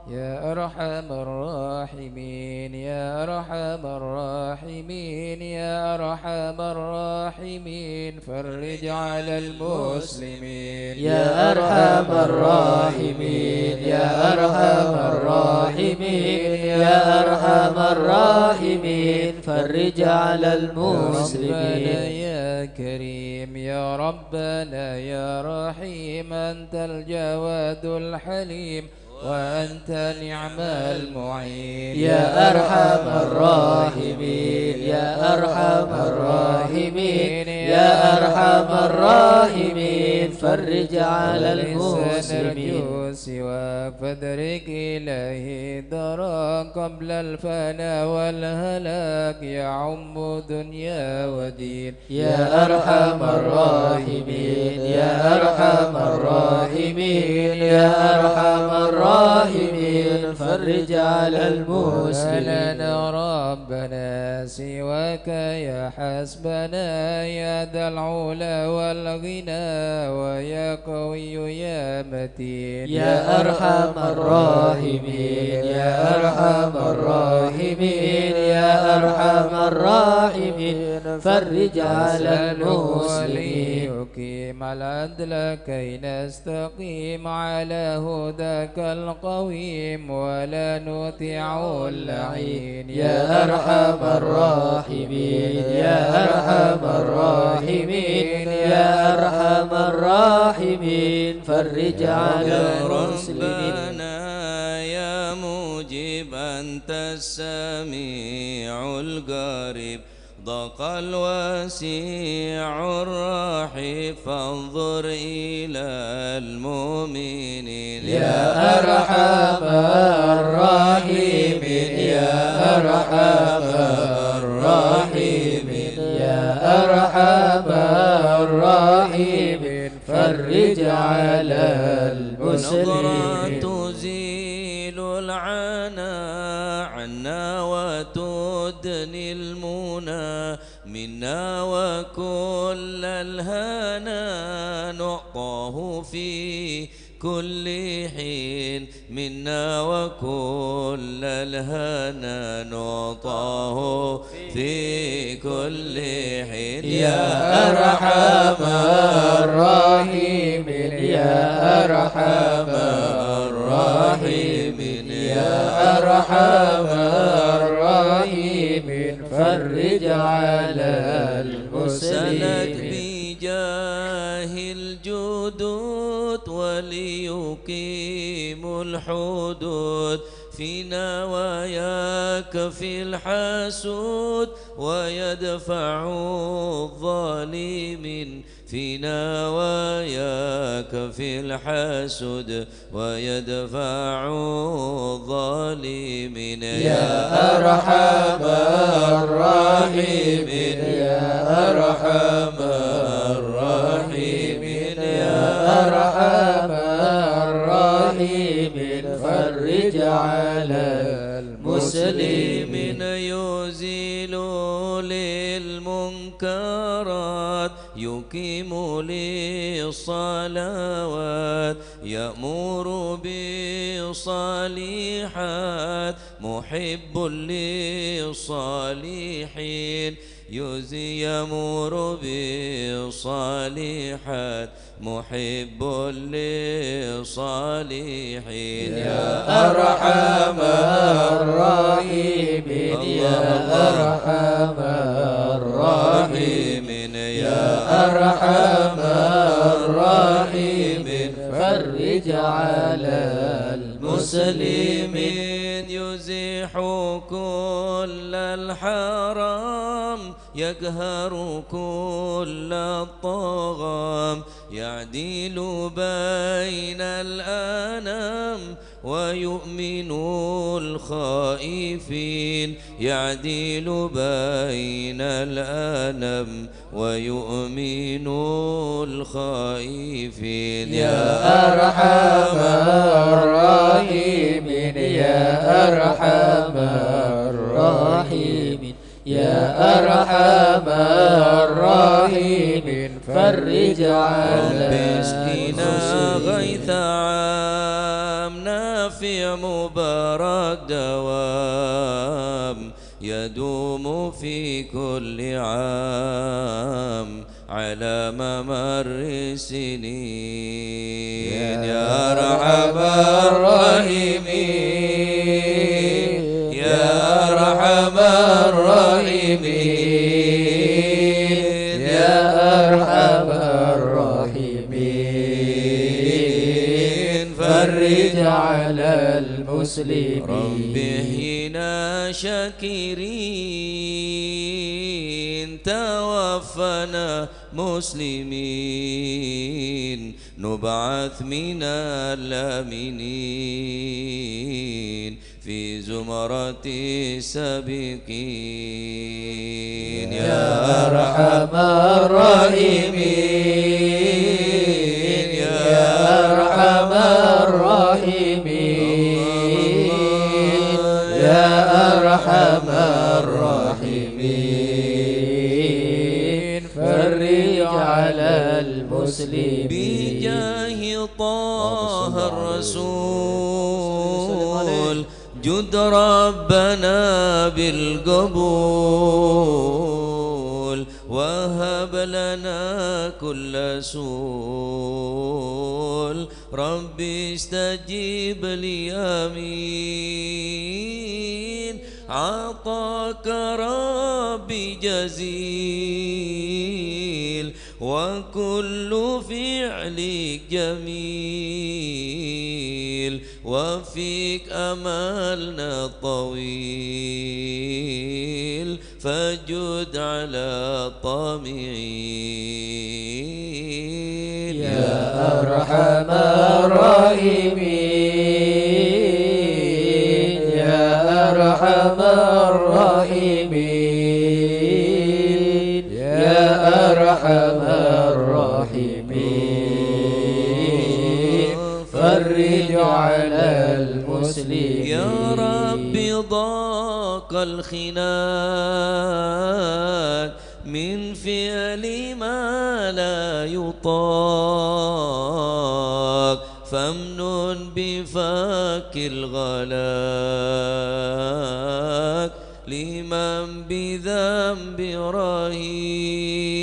يا أرحم الراحمين يا أرحم الراحمين يا أرحم الراحمين فرج على المسلمين يا أرحم الراحمين يا أرحم الراحمين يا أرحم الراحمين فرج على المسلمين يا كريم يا ربنا يا رحيم أنت الجواد الحليم وأنت نعم المعين يا أرحم الراحمين يا أرحم الراحمين يا أرحم الراحمين فرج على المسلمين سواك فادرك إليه درا قبل الفناء والهلاك يعم دنيا ودين يا أرحم الراحمين يا أرحم الراحمين يا أرحم الراحمين فرج على المسلمين لنا ربنا سواك يا حسبنا يا ذا العلا والغنى ويا قوي يا متين يا أرحم الراحمين يا أرحم الراحمين يا أرحم الراحمين فرج على المسلمين يقيم العدل كي نستقيم على هداك القويم ولا نطيع اللعين يا أرحم الراحمين يا أرحم الراحمين يا أرحم الراحمين فرج على المسلمين يا مجيب أنت السميع القريب ضاق الواسع الرحيم فانظر إلى المؤمنين يا أرحم الراحمين يا أرحم الراحمين يا أرحم الراحمين فرج على المسلمين تزيل العنا عنا وتدني المنى منا وكل الهنا نعطاه في كل حين منا وكل الهنا نعطاه في كل حين يا أرحم الراحمين يا أرحم الراحمين يا أرحم الراحمين فرج على المسلمين بجاه الجدود وليقيم الحدود فينا ويكفي الحسود ويدفع الظالمين فينا ويكفي الحسود ويدفع الظالمين يا أرحم الراحمين يا أرحم الراحمين يا أرحم الراحمين فرج على المسلمين يزيل للمنكرات يقيم للصلوات يأمر بالصالحات محب للصالحين يأمر بالصالحات محب للصالحين يا أرحم الراحمين يا أرحم الراحمين يا أرحم الراحمين فرج على المسلمين يزيح كل الحرام يقهر كل الطغام يعدل بين الأنام ويؤمن الخائفين يعدل بين الأنام ويؤمن الخائفين يا أرحم الراحمين يا أرحم الراحمين يا أرحم الراحمين فرج على اسقنا غيث عام نافع مبارك دوام يدوم في كل عام على ممر السنين يا أرحم الراحمين يا أرحم الراحمين يا أرحم الراحمين فرج على المسلمين ربنا شاكرين توفنا مسلمين نبعث من الآمنين في زمرة السابقين يا أرحم الراحمين يا أرحم الراحمين يا أرحم الراحمين فرج على المسلمين بجاه طه الرسول جد ربنا بالقبول وهب لنا كل سول ربي استجيب لي آمين عطاك ربي جزيل وكل فعلك جميل وفيك أملنا الطويل فجد على الطامعين يا أرحم الراحمين يا أرحم أرحم الراحمين فرج على المسلمين. يا ربي ضاق الخناق من فعل ما لا يطاق فامنن بفك الغلاق لمن بذنب رهين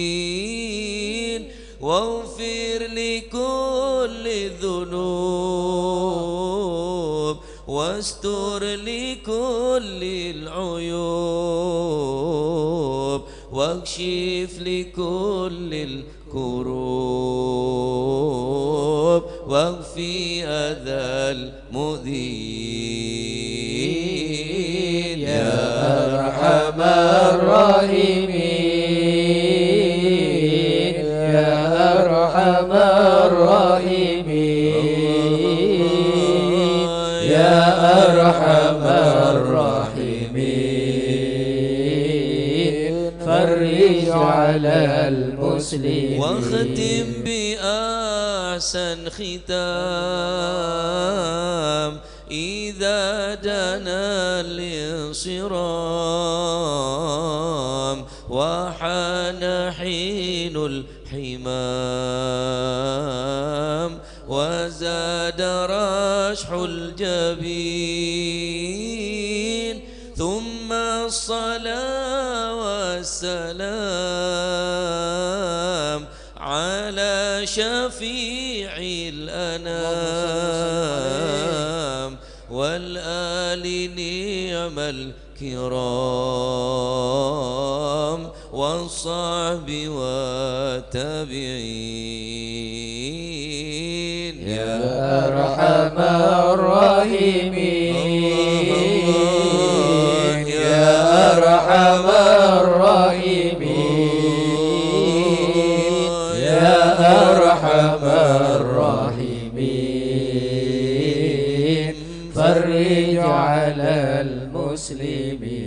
واغفر لكل الذنوب واستر لكل العيوب واكشف لكل الكروب واكفي أذى المؤذين يا أرحم الراحمين يا أرحم الراحمين يا أرحم الراحمين فرج على المسلمين. واختم بأحسن ختام إذا دنا الانصرام وحان حين الحمام وزاد رشح الجبين ثم الصلاة والسلام على شفيع الأنام والآل نعم الكرام والصحب والتابعين. يا أرحم الراحمين يا أرحم الراحمين يا أرحم الراحمين فرج على المسلمين.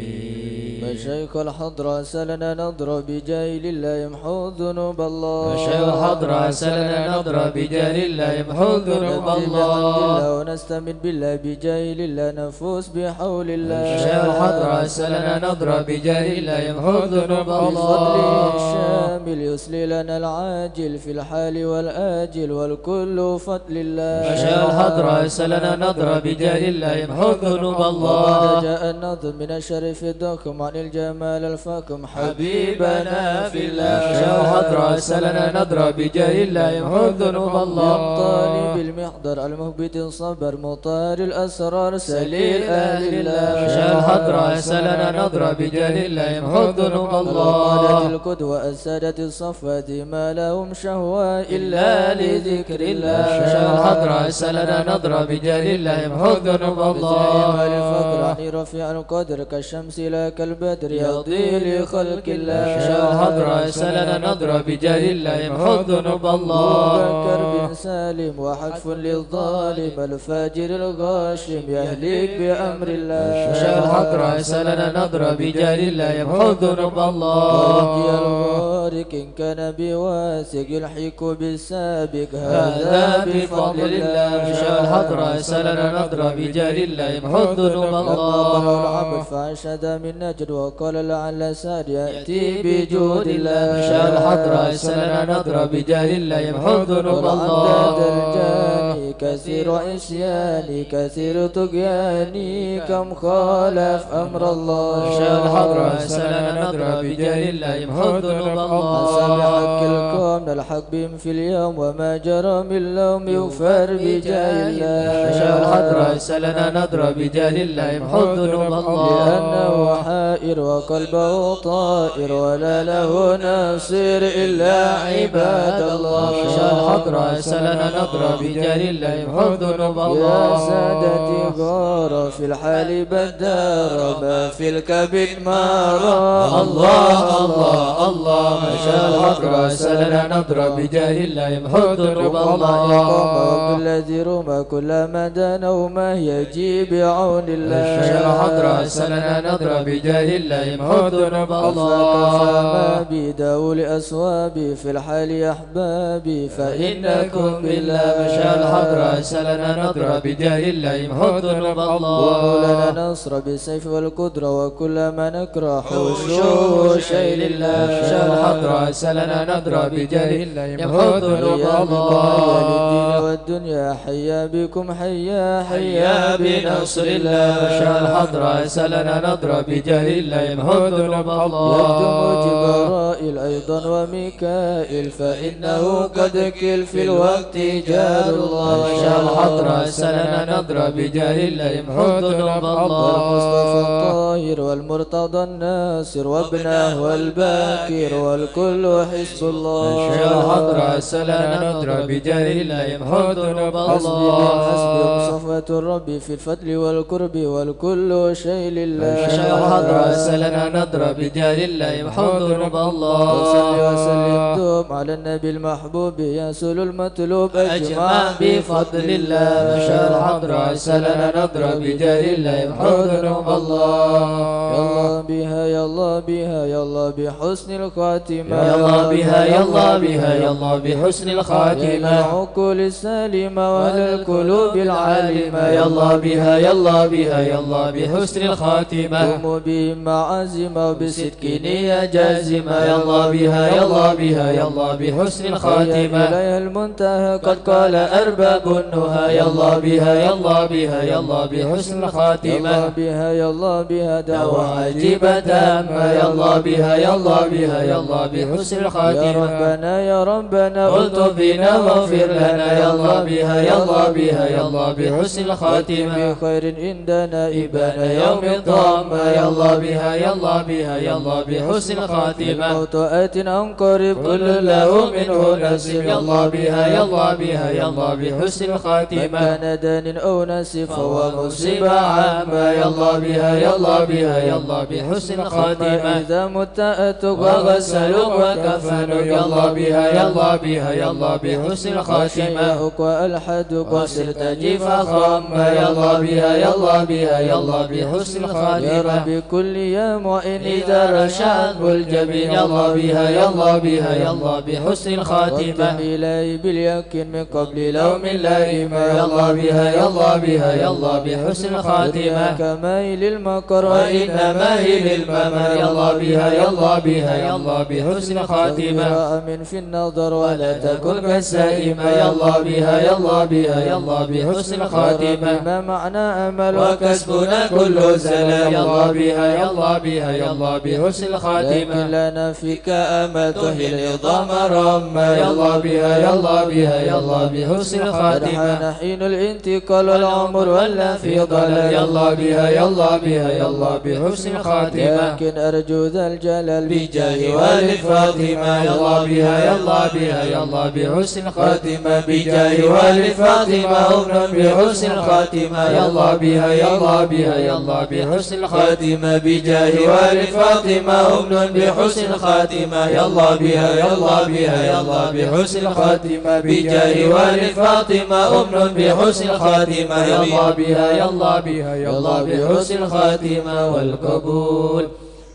مشايخ الحضرة سلنا نضرب بجاهل الله يمحو ذنوب الله. مشايخ الحضرة سلنا نضرب بجاهل الله يمحو ذنوب الله. ونستمد بالله بجاهل الله نفوس بحول الله. مشايخ الحضرة سلنا نضرب بجاهل الله يمحو ذنوب الله. بفضله الشامل يسلي لنا العاجل في الحال والآجل والكل فضل الله. مشايخ الحضرة سلنا نضرب بجاهل الله يمحو ذنوب الله. جاء النظم من الشرف الدكم عن الجمال الفكم حبيبنا في الله. مشايخ الحضرة سلنا نضرب بجاهل الله يمحو ذنوب الله. طالب المحضر المهبط الصبر مطار الأسرار سليل أهل الله. مشايخ الحضرة سلنا نضرب بجاهل الله يمحو ذنوب الله. قادة القدوة السادة الصفوة ما لهم شهوة إلا لذكر الله. مشايخ الحضرة سلنا نضرب بجاهل الله يمحو ذنوب الله. الفقر عن رفيع القدر كالشمس لا كالبدر يضي لخلق الله. مشايخ الحضرة سلنا نضرب بجاهل الله يمحو ذنوب الله. كرب سالم وحتف للظالم الفاجر الغاشم يهلك بأمر الله. مشايخ الحضرة سلنا نضرب بجاهل الله يمحو ذنوب الله. الغارق إن كان بواسق يلحق بالسابق هذا بفضل الله. مشايخ الحضرة سلنا نضرب بجاهل الله يمحو ذنوب الله. العبد فأنشد من نجد وقال لعل ساد يأتي بجود الله. مشايخ الحضرة سلنا نضرب بجاهل الله يمحو ذنوب الله. الجاني كثير عصياني كثير طغياني كم خالف أمر الله. مشايخ الحضرة سلنا نضرب بجاهل الله يمحو ذنوب الله. حسب حق الكون الحق بهم في اليوم وما جرى من لوم يغفر بجاه الله. مشايخ الحضرة سلنا نضرب بجاهل الله يمحو ذنوب الله. لأنه حائر وقلبه طائر ولا له ناصر إلا عباد الله. مشايخ الحضرة سلنا نضرب بجاهل الله يمحو ذنوب الله. يا سادتي غار في الحال بدار ما في الكبد ما رأى الله الله الله. مشايخ الحضرة سلنا نضرب بجاه الله يمحو ذنوب الله وقت الذي رمى كل مدى وما يجي بعون الله الشيخ الحضرة سلنا نضرب بجاه الله يمحو ذنوب الله فما بداو لأسوابي في الحال أحبابي فإنكم بالله مشى الحضرة سلنا نضرب بجاه الله يمحو ذنوب الله ولنا نصر بالسيف والقدرة وكل ما نكره حوشوه شيء لله مشى الحضرة سلنا نضرب بجاه الله يمحو ذنوب الله للدين والدنيا حيا بكم حيا حيا بنصر الله مشى الحضرة سلنا نضرب بجاه الله يمحو ذنوب الله يخدم جبرائيل أيضا وميكائيل فإنه قد كل في الوقت جار الله مشى الحضرة سلنا نضرب بجاه الله يمحو ذنوب الله المصطفى الطاهر والمرتضى الناصر وابنه والباكر والكل حزب الله مشى الحضرة سلنا نضرب بجاه الله يمحو ذنوب الله حسبي صفوة الرب في الفضل والقرب والكل شيء لله مشى الحضرة سلنا نضرب بجاه الله يمحو ذنوب الله وصل وسلم دوم على النبي المحبوب يسول المطلوب أجمع بفضل الله مشى الحضرة سلنا نضرب بجاه الله يمحو ذنوب الله يلا بها يلا بها يلا بحسن الخاتمة يلا بها يلا بها يلا بحسن الخاتمة العقول السالمة وعلى القلوب العالمة يلا بها يلا بها يلا بحسن الخاتمة قوموا بهم عازمة وبصدق نية جازمة يلا بها يلا بها يلا بحسن الخاتمة إليها المنتهى قد قال أرباب النهى يلا بها يلا بها يلا بحسن الخاتمة يلا بها يلا بها دعوة عجيبة تامة يلا بها يلا بها يلا بحسن يا الخاتمة ربنا يا ربنا قلت فينا واغفر لنا يلا بها يلا بها يلا بحسن الخاتمة بخير عندنا إبان يوم الضامة يلا بها يلا بها يلا بحسن الخاتمة الموت آت أم قريب كل له منه نصيب يلا بها يلا بها يلا بحسن من الخاتمة كان دان أو نسيب فهو فهو مصيبة عامة يلا بها يلا بها يلا بحسن الخاتمة إذا مت أتوب وغسلوا وكفنوا يلا بها يلا بها يلا بحسن الخاتمة وشيئك وألحدك وصرت جيفا خامة يلا بها يلا بها يلا بحسن يا الخاتمة رب كل يا معين إذا رشاد الجميل يلا بها يلا بها يلا بحسن الخاتمة واكتب إلي باليقين من قبل لوم اللائمة يلا بها يلا بها يلا بحسن الخاتمة كمايل المكر وإنما هي للممر يلا بها يلا بها يلا بحسن الخاتمة من في النظر ولا تكن كالسائمة يلا بها يلا بها يلا بحسن الخاتمة ما معنى أمل وكسبنا كل سلام يلا بها يلا بها يلا بحسن لكن الخاتمة لنا فيك أمل تهل العظام رمى يلا بها يلا بها يلا بحسن قد الخاتمة حان حين الانتقال والعمر ولا في ضلال يلا بها يلا بها يلا بحسن الخاتمة لكن أرجو ذا الجلال بجاه والد فاطمة يلا بها يلا بها يلا بحسن الخاتمة بجاه والد فاطمة أمن بحسن الخاتمة يلا بها يلا بها يلا بحسن الخاتمة بجاه والد فاطمة أمن بحسن الخاتمة يلا بها يلا بها يلا بحسن الخاتمة بجاه والد فاطمة أمن بحسن الخاتمة يلا بها يلا بها يلا بحسن الخاتمة والقبول.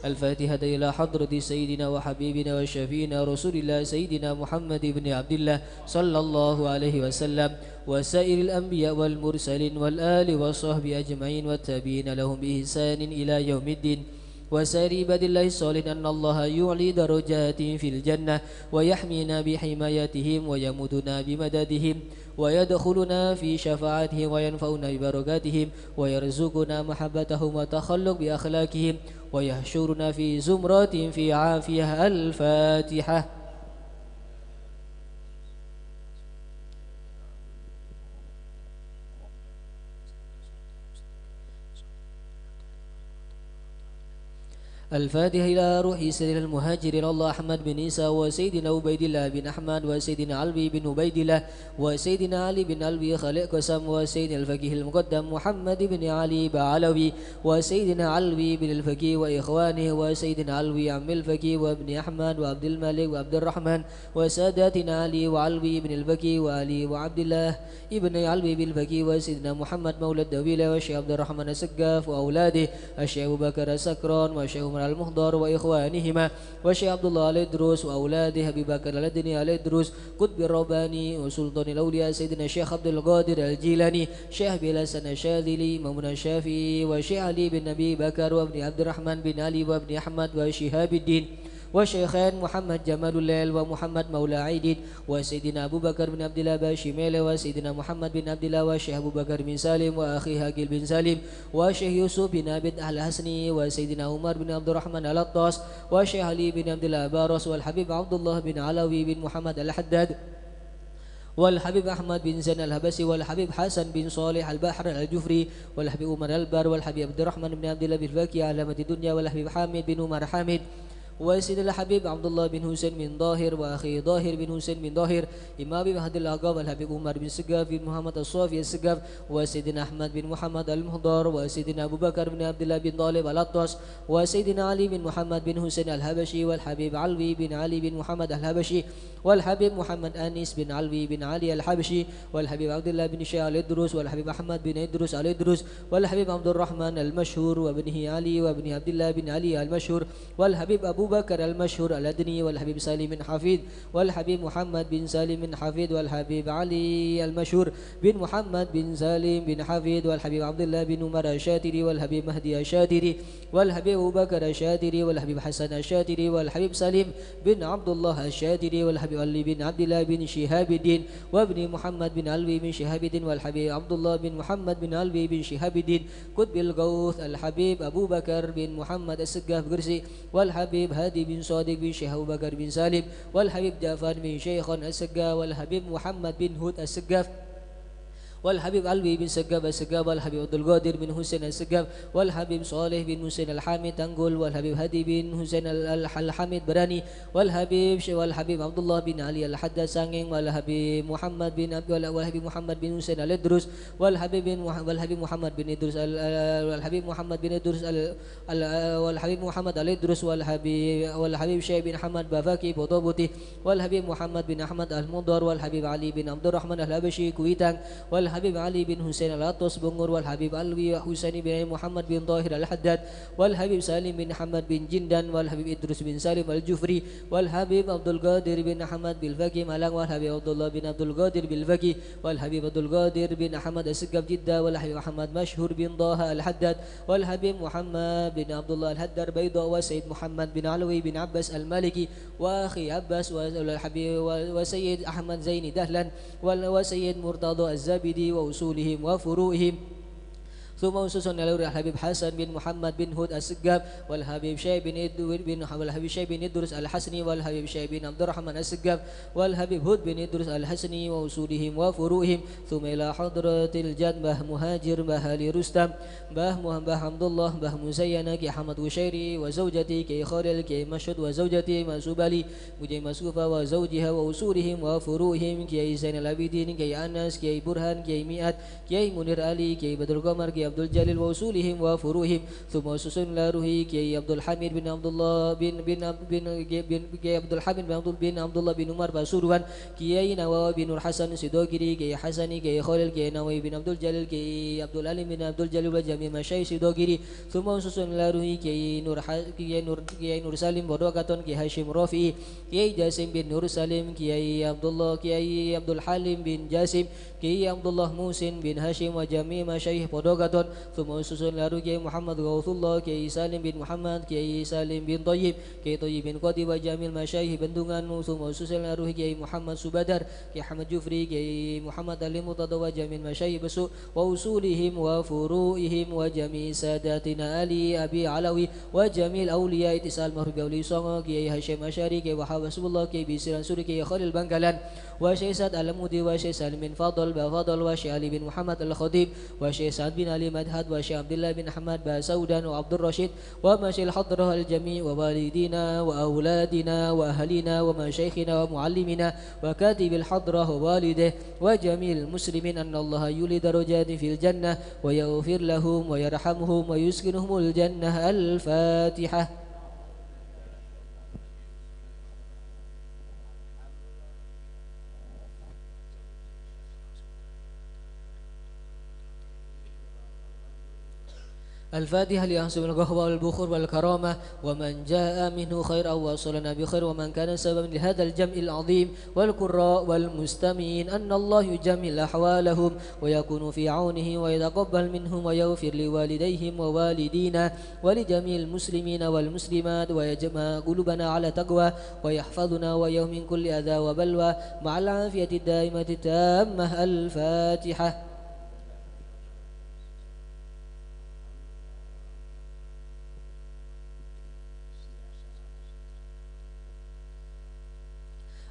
الفاتحة إلى حضرة سيدنا وحبيبنا وشفينا رسول الله سيدنا محمد بن عبد الله صلى الله عليه وسلم وسائر الأنبياء والمرسلين والآل والصحب أجمعين والتابعين لهم بإحسان إلى يوم الدين وسائر عباد الله الصالحين أن الله يعلي درجاتهم في الجنة ويحمينا بحمايتهم ويمدنا بمددهم ويدخلنا في شفاعتهم وينفعنا ببركاتهم ويرزقنا محبتهم وتخلق بأخلاقهم ويحشرنا في زمرات في عافية. الفاتحة. الفاتحة إلى روح سيدنا المهاجرين الله أحمد بن عيسى وسيدنا عبيد الله بن أحمد وسيدنا علي بن عبيد الله وسيدنا علي بن علوي خالق قسم وسيدنا الفقيه المقدم محمد بن علي بعلوي وسيدنا علوي بن الفقيه وإخوانه وسيدنا علوي عم الفقيه وابن أحمد وعبد الملك وعبد الرحمن وساداتنا علي وعلوي بن الفقيه وعلي وعبد الله ابن علوي بن الفقيه وسيدنا محمد مولى الدويلة والشيخ عبد الرحمن السقاف وأولاده الشيخ أبو بكر السكران والشيخ عمر المهضر وإخوانهما والشيخ عبد الله الإدروس وأولاده أبي بكر الأدني الإدروس قطب الرباني وسلطان الأولياء سيدنا الشيخ عبد القادر الجيلاني شيخ بلسان الشاذلي ممن الشافعي وشيخ علي بن أبي بكر وابن عبد الرحمن بن علي وابن أحمد وشهاب الدين وشيخين محمد جمال الليل ومحمد مولى عيد وسيدنا أبو بكر بن عبد الله باشميل وسيدنا محمد بن عبد الله والشيخ أبو بكر بن سالم وأخي هاقل بن سالم والشيخ يوسف بن عبد الحسني وسيدنا عمر بن عبد الرحمن الأطاس والشيخ علي بن عبد الله بارس والحبيب عبد الله بن علوي بن محمد الحداد والحبيب أحمد بن زين الهبسي والحبيب حسن بن صالح البحر الجفري والحبيب عمر البر والحبيب عبد الرحمن بن عبد الله بالفاكي علامة الدنيا والحبيب حامد بن عمر حامد وسيدنا الحبيب عبد الله بن حسين بن ظاهر وأخي ظاهر بن حسين بن ظاهر إمام مهدي العقاب الحبيب عمر بن سقاف بن محمد الصافي السقاف وسيدنا أحمد بن محمد المهضر وسيدنا أبو بكر بن عبد الله بن طالب الأطاس وسيدنا علي بن محمد بن حسين الهبشي والحبيب علوي بن علي بن محمد الهبشي والحبيب محمد أنيس بن علوي بن علي الحبشي والحبيب عبد الله بن شيخ الإدروس والحبيب أحمد بن إدروس الإدروس والحبيب عبد الرحمن المشهور وابنه علي وابن عبد الله بن علي المشهور والحبيب أبو بكر المشهور الأدني والحبيب سالم بن حفيد والحبيب محمد بن سالم بن حفيد والحبيب علي المشهور بن محمد بن سالم بن حفيد والحبيب عبد الله بن عمر الشاتري والحبيب مهدي الشاتري والحبيب أبو بكر الشاتري والحبيب حسن الشاتري والحبيب سالم بن عبد الله الشاتري والحبيب علي بن عبد الله بن شهاب الدين وابن محمد بن علوي بن شهاب الدين والحبيب عبد الله بن محمد بن علوي بن شهاب الدين قطب الغوث الحبيب أبو بكر بن محمد السقاف قرسي والحبيب هادي بن صادق بن شيخ أبو بكر بن سالم والحبيب جعفر بن شيخ السقاف والحبيب محمد بن هود السقاف والحبيب علوي بن سقاف السقاف والحبيب عبد القادر بن حسين السقاف والحبيب صالح بن حسين الحامد تنقل والحبيب هادي بن حسين الحامد براني والحبيب عبد الله بن علي الحداد سانغين والحبيب محمد بن حسين الإدروس والحبيب محمد بن إدروس والحبيب محمد بن إدروس والحبيب محمد الإدروس والحبيب شيخ بن حمد بافاكي بوطوبوتي والحبيب محمد بن أحمد المضر والحبيب علي بن عبد الرحمن الهبشي كويتان والحبيب علي بن حسين الأطوس بنغور والحبيب علوي حسين بن محمد بن طاهر الحداد والحبيب سالم بن محمد بن جندان والحبيب إدريس بن سالم الجفري والحبيب عبد القادر بن أحمد بالفقي ملان والحبيب عبد الله بن عبد القادر بالفقي والحبيب عبد القادر بن أحمد السقاف جدة والحبيب محمد مشهور بن طه الحداد والحبيب محمد بن عبد الله الهدار بيضاء وسيد محمد بن علوي بن عباس المالكي وأخي عباس والحبيب وسيد أحمد زيني دهلا وسيد مرتضى الزابدي وأصولهم وفروعهم ثم وصلنا إلى الحبيب حسن بن محمد بن هود السقاف والحبيب شيخ بن إدريس الحسني والحبيب شيخ بن عبد الرحمن السقاف والحبيب هود بن إدريس الحسني وأصولهم وفروعهم ثم إلى حضرة الجد به مهاجر به علي رستم به عبد الله به مزينة كي حمد وشيري وزوجتي كي خالد كي مشهد وزوجتي مسوب علي مجي مسوفة وزوجها وأصولهم وفروعهم كي زين العابدين كي أنس كي برهان كي مئات كي منير علي كي بدر قمر كي عبد الجليل وأصولهم وفروعهم ثم وسوسن لروه كي عبد الحميد بن عبد الله كي عبد الحميد بن عبد الله بن عمر بسروان كي نواوي بن الحسن سيدوكري كي حسني كي خالد كي نواوي بن عبد الجليل كي عبد العليم بن عبد الجليل وجميع مشايخ سيدوكري ثم وسوسن لروه كي نور سالم بدوكاتون كي هاشم رافي كي جاسم بن نور سالم كي عبد الله كي عبد الحليم بن جاسم كي عبد الله موسن بن هاشم وجميع مشايخ بدوكاتون ثم وسوسن لروه كي محمد غوث الله كي سالم بن محمد كي سالم بن طيب كي طيب بن قاضي وجميع مشايخ بندونgan ثم وسوسن لروه كي محمد سبادر كي حمد جفري كي محمد علي مرتضى وجميع مشايخ بسوء وأصولهم وفروعهم وجميع ساداتنا علي أبي علوي وجميع الأولياء اتصال مهرب أولي صنع كي هاشم أشاري كي وحاب الله كي بيسيران سوري كي خليل بنكالان وشيخ سعد المودي وشيخ سالم بن فضل بفضل وشيخ علي بن محمد الخطيب وشيخ سعد بن علي علي مدحت وشيخ عبد الله بن حماد باسودا وعبد الرشيد ومشي الحضرة الجميع ووالدينا وأولادنا وأهلنا ومشايخنا ومعلمنا وكاتب الحضرة ووالده وجميع المسلمين أن الله يولي درجات في الجنة ويغفر لهم ويرحمهم ويسكنهم الجنة. الفاتحة. الفاتحة ليحسب القهوة والبخور والكرامة ومن جاء منه خير أو وصلنا بخير ومن كان سببا لهذا الجمع العظيم والقراء والمستمعين أن الله يجمل أحوالهم ويكون في عونه ويتقبل منهم ويغفر لوالديهم ووالدينا ولجميع المسلمين والمسلمات ويجمع قلوبنا على تقوى ويحفظنا ويوم من كل أذى وبلوى مع العافية الدائمة التامة. الفاتحة.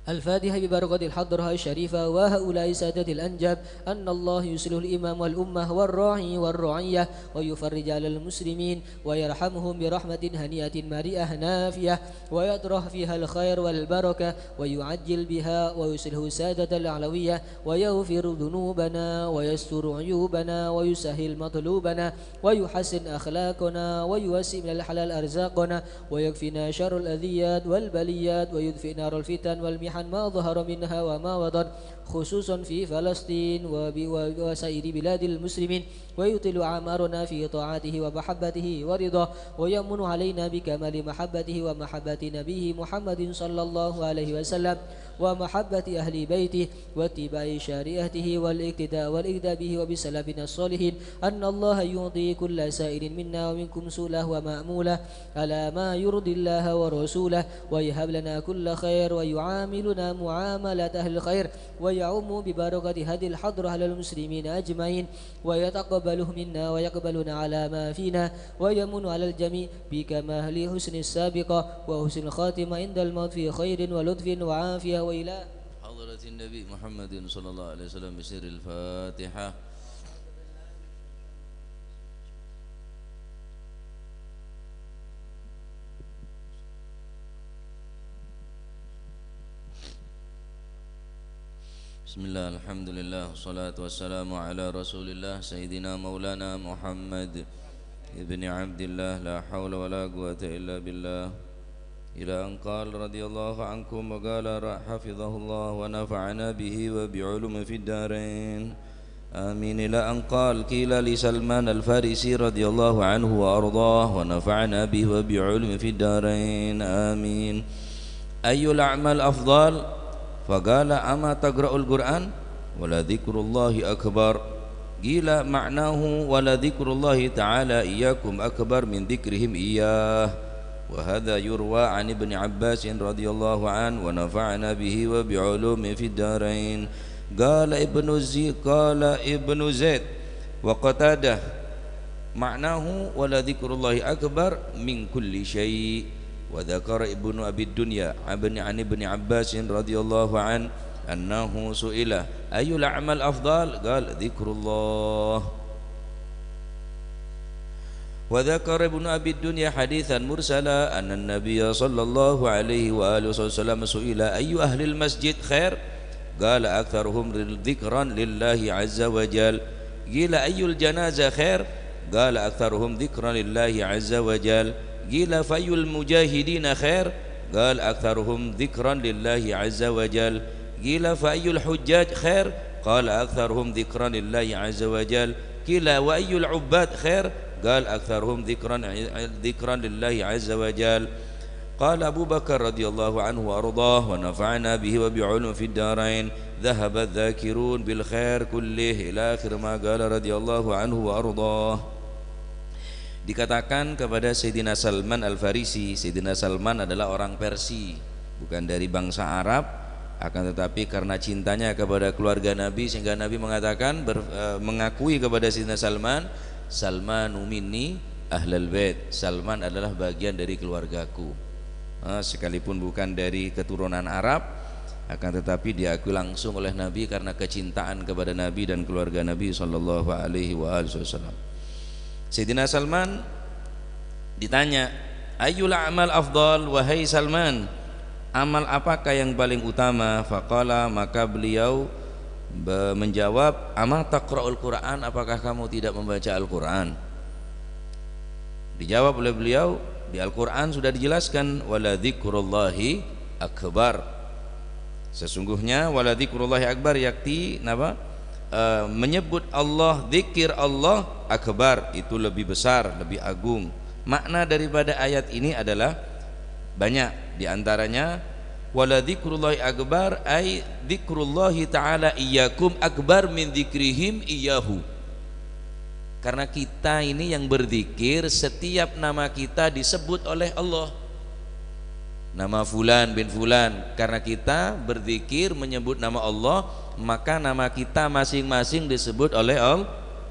الفاتحة ببركة الحضرة الشريفة وهؤلاء سادة الأنجاب أن الله يصلح الإمام والأمة والراعي والرعية ويفرج على المسلمين ويرحمهم برحمة هنيئة مريئة نافية ويطرح فيها الخير والبركة ويعجل بها ويصلح سادة الأعلوية ويغفر ذنوبنا ويستر عيوبنا ويسهل مطلوبنا ويحسن أخلاقنا ويوسع من الحلال أرزاقنا ويكفينا شر الأذيات والبليات ويدفئ نار الفتن والمحن ما ظهر منها وما بطن خصوصا في فلسطين وسائر بلاد المسلمين ويطيل أعمارنا في طاعته ومحبته ورضاه ويمن علينا بكمال محبته ومحبة نبيه محمد صلى الله عليه وسلم ومحبة أهل بيته واتباع شريعته والاقتداء به وبسلفنا الصالحين أن الله يعطي كل سائر منا ومنكم سؤله ومأموله على ما يرضي الله ورسوله ويهب لنا كل خير ويعاملنا معاملة أهل الخير ويعم ببركة هذه الحضرة على المسلمين أجمعين ويتقبله منا ويقبلنا على ما فينا ويمن على الجميع بكمال حسن السابقة وحسن الخاتمة عند الموت في خير ولطف وعافية وإلى حضرة النبي محمد صلى الله عليه وسلم بسر الفاتحة. بسم الله الحمد لله والصلاة والسلام على رسول الله سيدنا مولانا محمد ابن عبد الله لا حول ولا قوة إلا بالله إلى أن قال رضي الله عنكم وقال حفظه الله ونفعنا به وبعلم في الدارين آمين. إلى أن قال قيل لسلمان الفارسي رضي الله عنه وأرضاه ونفعنا به وبعلم في الدارين آمين. أي الأعمال أفضل؟ فقال أما تقرأ القرآن ولا ذكر الله أكبر. قيل معناه ولا ذكر الله تعالى إياكم أكبر من ذكرهم إياه. وهذا يروى عن ابن عباس رضي الله عنه ونفعنا به وبعلوم في الدارين. قال ابن زيد وقتاده معناه ولا ذكر الله أكبر من كل شيء. وذكر ابن أبي الدنيا عن ابن عباس رضي الله عنه أنه سئل أي الأعمال أفضل؟ قال ذكر الله. وذكر ابن أبي الدنيا حديثا مرسلا أن النبي صلى الله عليه وآله وسلم سئل أي أهل المسجد خير؟ قال أكثرهم ذكرا لله عز وجل. قيل أي الجنازة خير؟ قال أكثرهم ذكرا لله عز وجل. قيل فأي المجاهدين خير؟ قال أكثرهم ذكرا لله عز وجل. قيل فأي الحجاج خير؟ قال أكثرهم ذكرا لله عز وجل. قيل وأي العباد خير؟ قال أكثرهم ذكرا لله عز وجل. قال أبو بكر رضي الله عنه وأرضاه ونفعنا به وبعلم في الدارين ذهب الذاكرون بالخير كله إلى آخر ما قال رضي الله عنه وأرضاه. Dikatakan kepada Sayyidina Salman Al-Farisi, Sayyidina Salman adalah orang Persia, bukan dari bangsa Arab, akan tetapi karena cintanya kepada keluarga Nabi sehingga Nabi mengatakan mengakui kepada Sayyidina Salman, Salmanu minni ahlal bait, Salman adalah bagian dari keluargaku. Sekalipun bukan dari keturunan Arab, akan tetapi diakui langsung oleh Nabi karena kecintaan kepada Nabi dan keluarga Nabi sallallahu alaihi wasallam. Sayyidina Salman ditanya, ayyul a'mal afdal, wahai Salman, amal apakah yang paling utama? Faqala, maka beliau menjawab, amal taqra'ul Quran, apakah kamu tidak membaca Al-Quran? Dijawab oleh beliau, di Al-Quran sudah dijelaskan, wala dzikrullahi akbar, sesungguhnya wala dzikrullahi akbar, yakti napa? Menyebut Allah, zikir Allah akbar, itu lebih besar, lebih agung. Makna daripada ayat ini adalah banyak, diantaranya wala dzikrullahi akbar ay dzikrullahi ta'ala iyyakum akbar min dzikrihim iyyahu. Karena kita ini yang berzikir, setiap nama kita disebut oleh Allah, nama fulan bin fulan. Karena kita berzikir menyebut nama Allah, maka nama kita masing-masing disebut oleh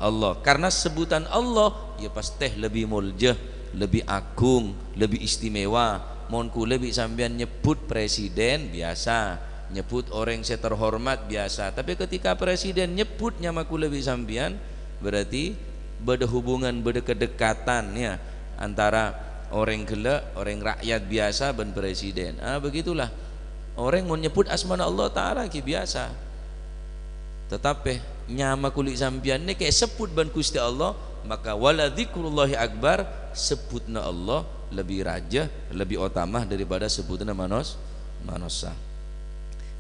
Allah. Karena sebutan Allah ya pasti lebih muljah, lebih agung, lebih istimewa. Mohon kula lebih sampean nyebut presiden biasa, nyebut orang yang terhormat biasa. Tapi ketika presiden nyebut nama kula lebih sampean, berarti beda hubungan, beda kedekatan ya antara orang gelak, orang rakyat biasa dan presiden. Begitulah orang mau nyebut asmana Allah Ta'ala ki biasa. Tetapi nyama kulit sampian ini kayak sebut ban Gusti Allah, maka wala dzikrullahi akbar, sebutna Allah lebih raja, lebih utama daripada sebutna manusia.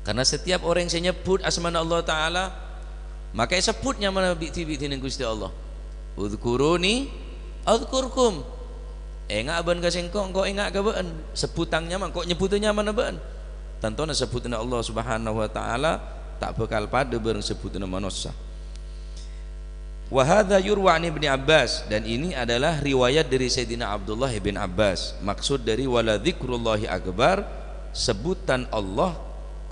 Karena setiap orang yang nyebut asmana Allah Ta'ala, maka sebutnya mana biti-biti dengan Gusti Allah. Udhkuruni adhkurkum. Enggak aban kasengko, engkau enggak gaban. Sebutangnya mah kok nyebutannya mana ban? Tantona sebutna Allah Subhanahu wa taala tak bakal pada bareng sebutna manusia. Wa hadza yurwa an Ibnu Abbas, dan ini adalah riwayat dari Sayyidina Abdullah bin Abbas. Maksud dari wala dzikrullahi akbar, sebutan Allah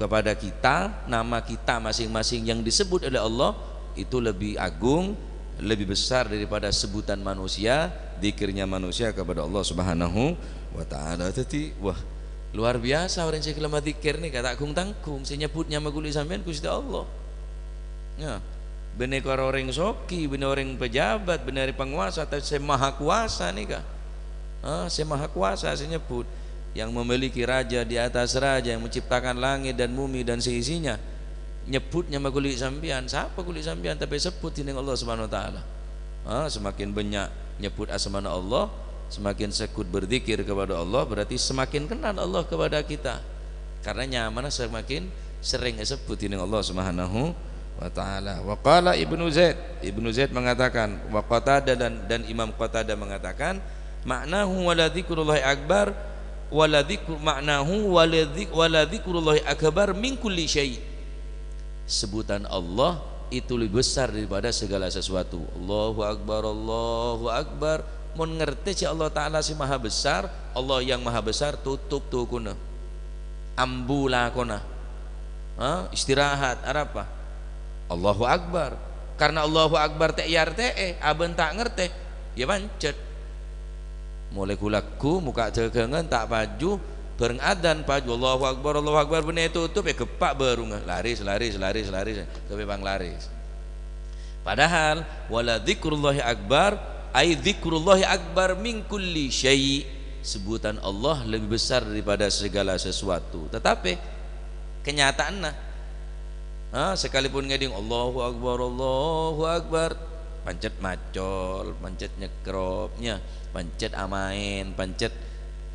kepada kita, nama kita masing-masing yang disebut oleh Allah itu lebih agung, lebih besar daripada sebutan manusia, zikirnya manusia kepada Allah Subhanahu wa taala. Jadi wah, luar biasa orang yang kelama zikir nih, kata agung tanggung saya nyebutnya maguli sampean Gusti Allah. Ya, bener orang soki, bener orang pejabat, bener penguasa, tapi saya maha kuasa nih kak. Saya maha kuasa, saya nyebut yang memiliki raja di atas raja, yang menciptakan langit dan bumi dan seisinya. Nyebutnya sama kulit sampian, siapa kulit sampian tapi sebut ini Allah Subhanahu wa taala. Semakin banyak nyebut asmana Allah, semakin sekut berzikir kepada Allah, berarti semakin kenal Allah kepada kita. Karena nyaman semakin sering sebut ini Allah Subhanahu wa taala. Wa qala Ibnu Zaid mengatakan, wa Qatadah dan Imam Qatadah mengatakan, maknahu wala dzikrullahi akbar wala dzikru maknahu wala dzikrullahi akbar min kulli syai'. Sebutan Allah itu lebih besar daripada segala sesuatu. Allahu akbar, Allahu akbar. Mun ngerti si Allah Ta'ala si maha besar, Allah yang maha besar tutup tuh kuna, ambula kuna, istirahat apa? Allahu akbar. Karena Allahu akbar te yarte aben tak ngerti ya pancet. Mulai kulaku muka cegengan tak paju, bareng adzan paju Allahu akbar bener tutup ya kepak baru laris tapi bang laris. Padahal wala dzikrullahi akbar ay dzikrullahi akbar min kulli syai', sebutan Allah lebih besar daripada segala sesuatu. Tetapi kenyataannya sekalipun ngeding Allahu akbar pancet macol, pancet nyekropnya, pancet amain, pancet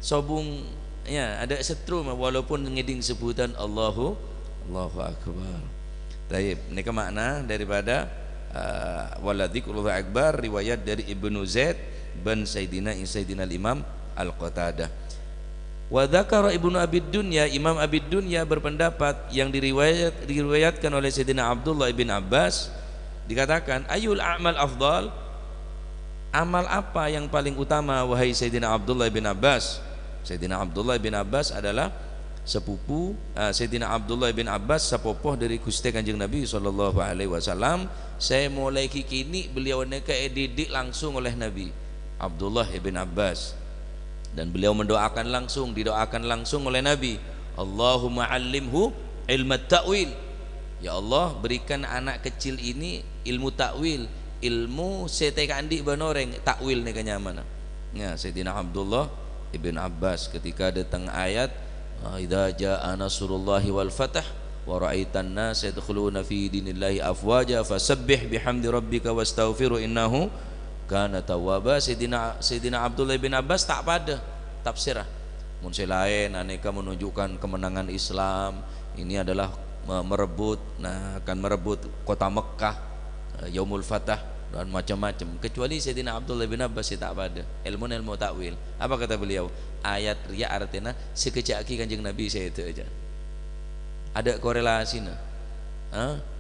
sobung ya, ada setrum walaupun ngeding sebutan Allahu akbar. Taib, ini ke makna daripada wala dzikrullahi akbar, riwayat dari Ibnu Zaid bin Sayyidina Imam Al-Qatadah. Wa dzakara Ibnu Abi Dunya, Imam Abi Dunya berpendapat yang diriwayatkan oleh Sayyidina Abdullah bin Abbas, dikatakan ayul a'mal afdal, amal apa yang paling utama wahai Sayyidina Abdullah bin Abbas? Sayyidina Abdullah bin Abbas adalah sepupu Sayyidina Abdullah bin Abbas sepupuh dari Gusti Kanjeng Nabi sallallahu alaihi wasallam. Saya mulai kini beliau didik langsung oleh Nabi Abdullah bin Abbas, dan beliau didoakan langsung oleh Nabi, Allahumma 'allimhu ilmu ta'wil. Ya Allah, berikan anak kecil ini ilmu ta'wil, ilmu setekan di banoreng takwil nih kenyamana. Ya, Sayyidina Abdullah ibn Abbas ketika datang ayat idza jaa nasrullahi wal fath wa ra'aitan nas yadkhuluna fi dinillahi afwaja fasabbih bihamdi rabbika wastaghfiru innahu kana tawwaba. Sayyidina Abdullah bin Abbas tak pada tafsirah mun lain aneka menunjukkan kemenangan Islam ini adalah merebut akan merebut kota Mekah Yaumul Fatah dan macam-macam, kecuali Sayyidina Abdullah bin Abbas tak pada ilmu takwil. Apa kata beliau? Ayat riya artinya sekejaki kanjeng Nabi saya itu aja ada korelasinya,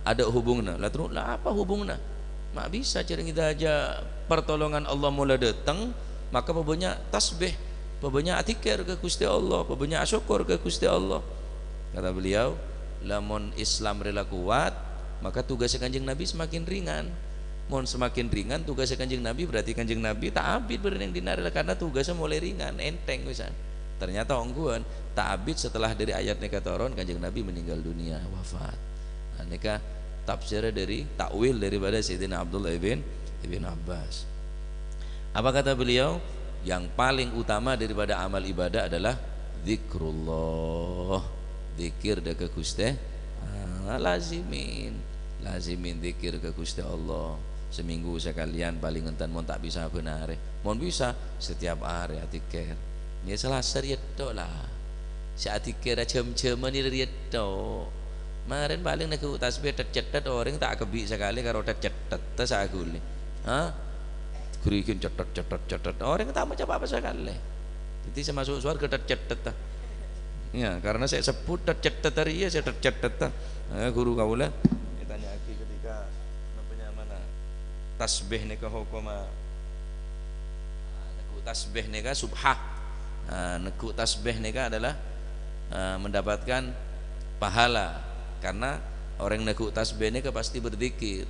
ada hubungnya. Lah terus lah apa hubungnya? Mak bisa cereng kita aja pertolongan Allah mulai datang maka pebanya tasbih, pebanya atikir ke Gusti Allah, pebanya syukur ke Gusti Allah. Kata beliau, lamun Islam rela kuat maka tugas kanjeng Nabi semakin ringan. Mon semakin ringan tugas kanjeng Nabi berarti kanjeng Nabi tak abid berneng dinar karena tugasnya mulai ringan enteng bisa. Ternyata ongguan tak abid setelah dari ayat neka turun kanjeng Nabi meninggal dunia wafat. Neka tafsirnya dari takwil daripada Sayyidina Abdullah ibn Abbas. Apa kata beliau? Yang paling utama daripada amal ibadah adalah zikrullah, zikir ke Gusti, lazimin zikir ke Gusti Allah. Seminggu sekalian paling entan mon tak bisa benar, mon bisa setiap hari atikir. Ini salah seriat lah. Si atikir cem-ceman ini riat tok. Kemarin paling nak tasbih tercetat orang tak kebi sekali kalau tercetat tas aku ni. Kurikin cetat orang tak macam apa sekali. Jadi saya masuk surga tercetat. Ya, karena saya sebut tercetat hari ya saya tercetat. Guru kau lah. Tanya lagi ketika namanya mana tasbih ni ke hukuma. Nak tasbih ni ke subhah. Nak tasbih ni ke adalah mendapatkan pahala. Karena orang nekuk tasbih ini pasti berzikir.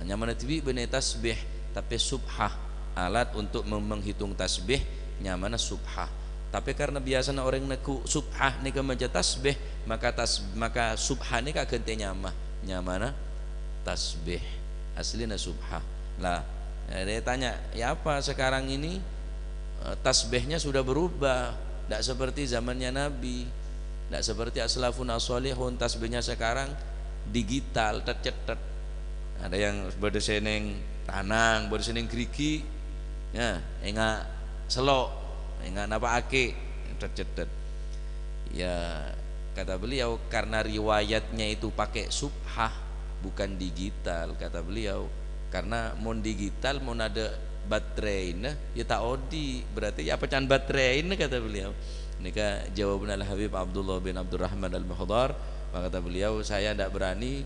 Nyaman tibi benih tasbih tapi subhah alat untuk menghitung tasbih nyaman subhah. Tapi karena biasanya orang nekuk subhah ni baca tasbih maka subhah ni ganti nyamana tasbih aslinya subhah. Lah dia tanya ya apa sekarang ini tasbihnya sudah berubah, tidak seperti zamannya Nabi. Tidak seperti aslafun as-solihun, tasbihnya sekarang digital tercetat. Ada yang berdeseneng tanang, berdeseneng gerigi, ya, enggak selok, enggak napa ake tercetat. Ya kata beliau karena riwayatnya itu pakai subhah bukan digital kata beliau. Karena mon digital mon ada baterai, ya tak odi berarti ya pecahan baterai kata beliau. Nika jawaban Al-Habib Abdullah bin Abdurrahman Al-Muhdar. Maka kata beliau saya tidak berani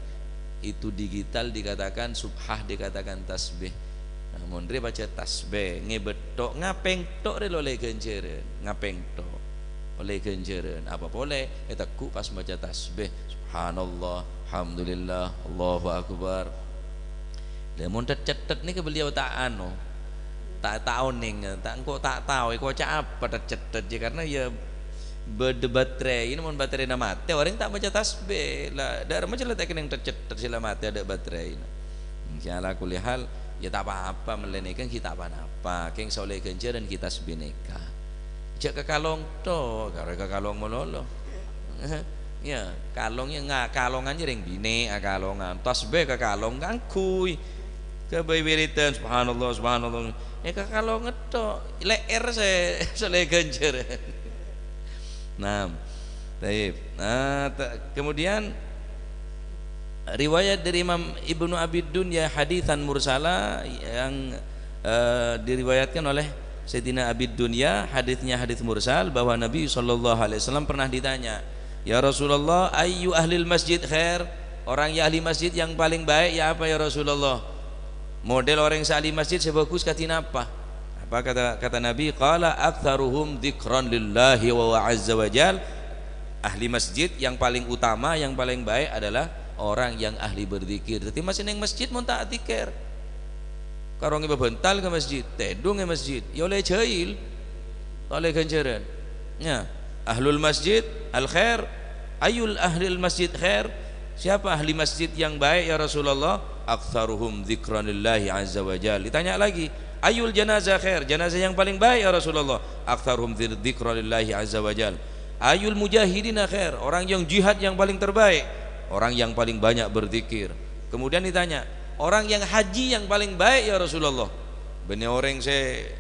itu digital dikatakan subhah dikatakan tasbih. Namun dia baca tasbih ngebetok ngapeng tok re oleh genjeren ngapeng tok oleh genjeren apa boleh etaku pas baca tasbih subhanallah alhamdulillah Allahu akbar. Lemon tercetet ni ke beliau tak tak tahu ning tak engkau tak tahu kau cak apa tercetet je karena ya berdebaterai ini mon baterai na mati orang tak baca tasbih lah dak macam letak yang tercetet sila mati ada baterai insyaallah kulihal ya tak apa-apa melenekan kita apa-apa keng soleh kencer dan kita sebineka cek ke kalong to karena ke kalong mololo ya kalongnya nggak kalongan je ring bine kalongan tasbih ke kalong kangkui ke bibiritan subhanallah subhanallah ya kalau ngetok leer saya soleh genjer. Nah, taib. Nah, kemudian riwayat dari Imam Ibnu Abi Dunya hadisan mursala yang diriwayatkan oleh Sayyidina Abi Dunya, hadisnya hadis mursal bahwa Nabi SAW pernah ditanya, ya Rasulullah, ayyu ahlil masjid khair? Orang yang ahli masjid yang paling baik ya apa ya Rasulullah? Model orang yang ahli masjid sebagus katina apa? Apa kata Nabi? Qala aktsaruhum dzikran lillahi wa azza wa jal. Ahli masjid yang paling utama, yang paling baik adalah orang yang ahli berzikir. Jadi masih neng masjid mun tak zikir. Karong bebental ke masjid, tedung ke masjid. Ya oleh jahil. Oleh ganjaran. Ya, ahlul masjid al khair, ayul ahlil masjid khair? Siapa ahli masjid yang baik ya Rasulullah? Aktsaruhum dzikranillahi azza wajalla. Ditanya lagi, ayul janazah khair? Jenazah yang paling baik ya Rasulullah? Aktsaruhum dzikranillahi azza wajalla. Ayul mujahidina khair? Orang yang jihad yang paling terbaik, orang yang paling banyak berzikir. Kemudian ditanya, orang yang haji yang paling baik ya Rasulullah? Benih orang saya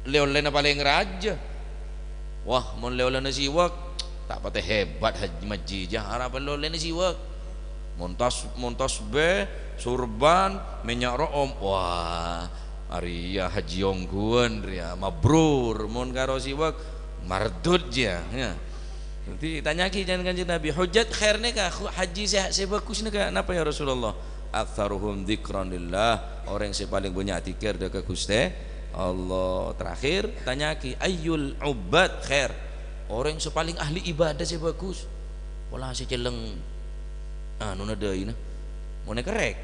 leolena paling raja. Wah, mon leolena siwak tak patah hebat haji majijah harapan leolena siwak. Montas be surban minyak room. Wah, Arya haji ongguan ria mabrur mon karo siwak mardud ya. Nanti tanya ki jangan kanjeng Nabi, hujat khairnya kah haji saya bagusnya kah? Napa ya Rasulullah? Aktsaruhum dzikranillah, orang yang paling banyak zikir dekat Gusti Allah. Terakhir tanya ki ayyul ubad khair? Orang yang paling ahli ibadah saya bagus. Wala saya celeng nuna deui na. Mun kerek.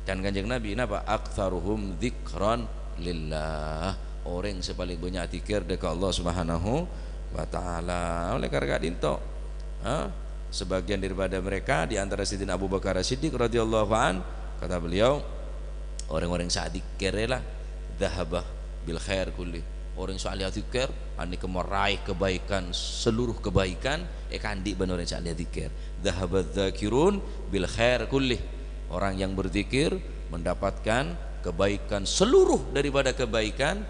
Dan kanjeng Nabi napa? Aktsaruhum dzikran lillah. Orang yang paling banyak zikir dekat Allah Subhanahu wa taala. Oleh karena dinto sebagian daripada mereka di antara Sayyidina Abu Bakar As-Siddiq radhiyallahu an, kata beliau, orang-orang saat zikir lah dhahabah bil khair kulli. Orang soal zikir ani meraih kebaikan, seluruh kebaikan kandi ban orang saat zikir. Dhahabadz dzakirun bil khair kulli. Orang yang berzikir mendapatkan kebaikan, seluruh daripada kebaikan.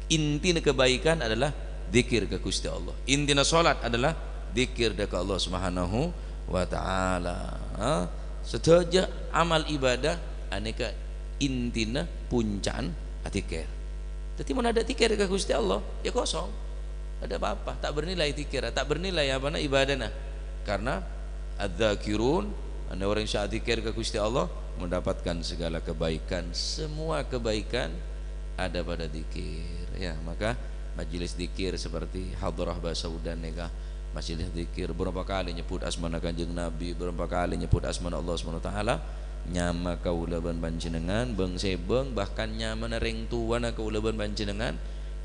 Inti kebaikan adalah zikir ke Gusti Allah. Intina salat adalah zikir ke Allah Subhanahu wa taala. Setaja amal ibadah aneka intina puncaan zikir. Jadi mana ada zikir ke Gusti Allah ya kosong. Ada apa-apa, tak bernilai zikir, tak bernilai apa na ibadahna. Karena adzakirun, anda orang yang zikir ke Gusti Allah mendapatkan segala kebaikan. Semua kebaikan ada pada zikir. Ya, maka majelis zikir seperti hadrah Basaudan nega majelis zikir berapa kali nyebut asmana kanjeng Nabi, berapa kali nyebut asmana Allah Subhanahu wa taala, nyama kaulaban panjenengan beng sebeng, bahkan nyama nereng tuana kaulaban panjenengan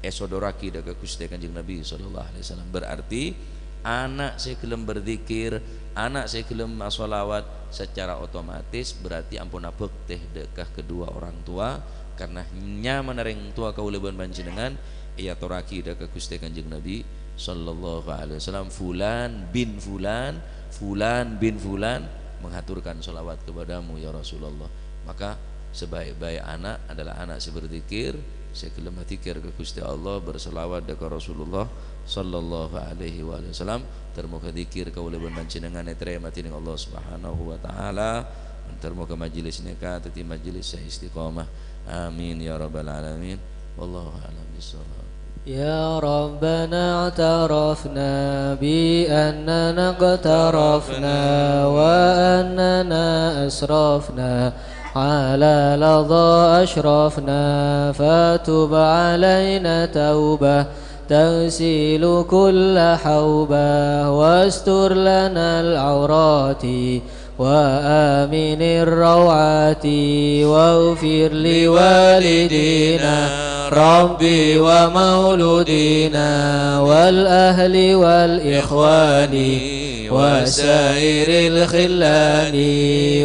esodoraki daga Gusti kanjeng Nabi sallallahu alaihi wasallam. Berarti anak saya gelem berzikir, anak saya gelem sholawat, secara otomatis berarti ampuna bekteh dekah kedua orang tua, karena nyaman nereng tua kaulaban panjenengan ia toraki dah ke Gusti kanjeng Nabi sallallahu alaihi wasallam. Fulan bin fulan, fulan bin fulan mengaturkan sholawat kepadamu ya Rasulullah. Maka sebaik-baik anak adalah anak yang berzikir, sekelem zikir ke Gusti Allah, berselawat ke Rasulullah sallallahu alaihi wasallam. Termoga zikir kaulaban panjenengan diterima dening Allah Subhanahu wa taala. Termoga majelis nikah tadi majelis istiqamah. Amin ya rabbal alamin. Wallahu a'lam bishawab. يا ربنا اعترفنا بأننا اقترفنا وأننا أسرفنا على لظى أشرفنا فتب علينا توبة تغسل كل حوبة واستر لنا العورات وآمن الروعات واغفر لوالدينا ربي ومولودينا والأهل والإخوان وسائر الخلان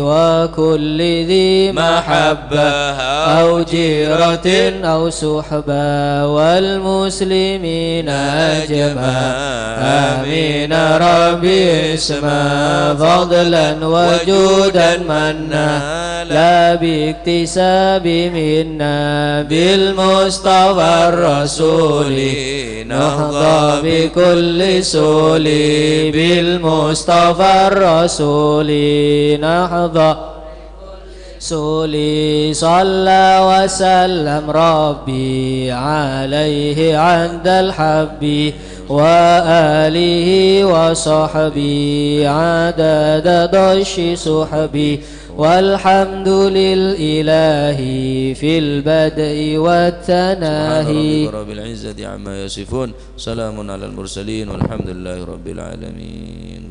وكل ذي محبة أو جيرة أو صحبة والمسلمين أجمع آمين ربي اسمع فضلا وجودا منا لا باكتساب منا بالمصطفى الرسول نحظى بكل سول بالمصطفى الرسول نحظى سولي صلى وسلم ربي عليه عند الحب وآله وصحبه عدد ضش صحبي والحمد لله في البدء والتناهي سبحان ربك رب العزة عما يصفون سلام على المرسلين والحمد لله رب العالمين.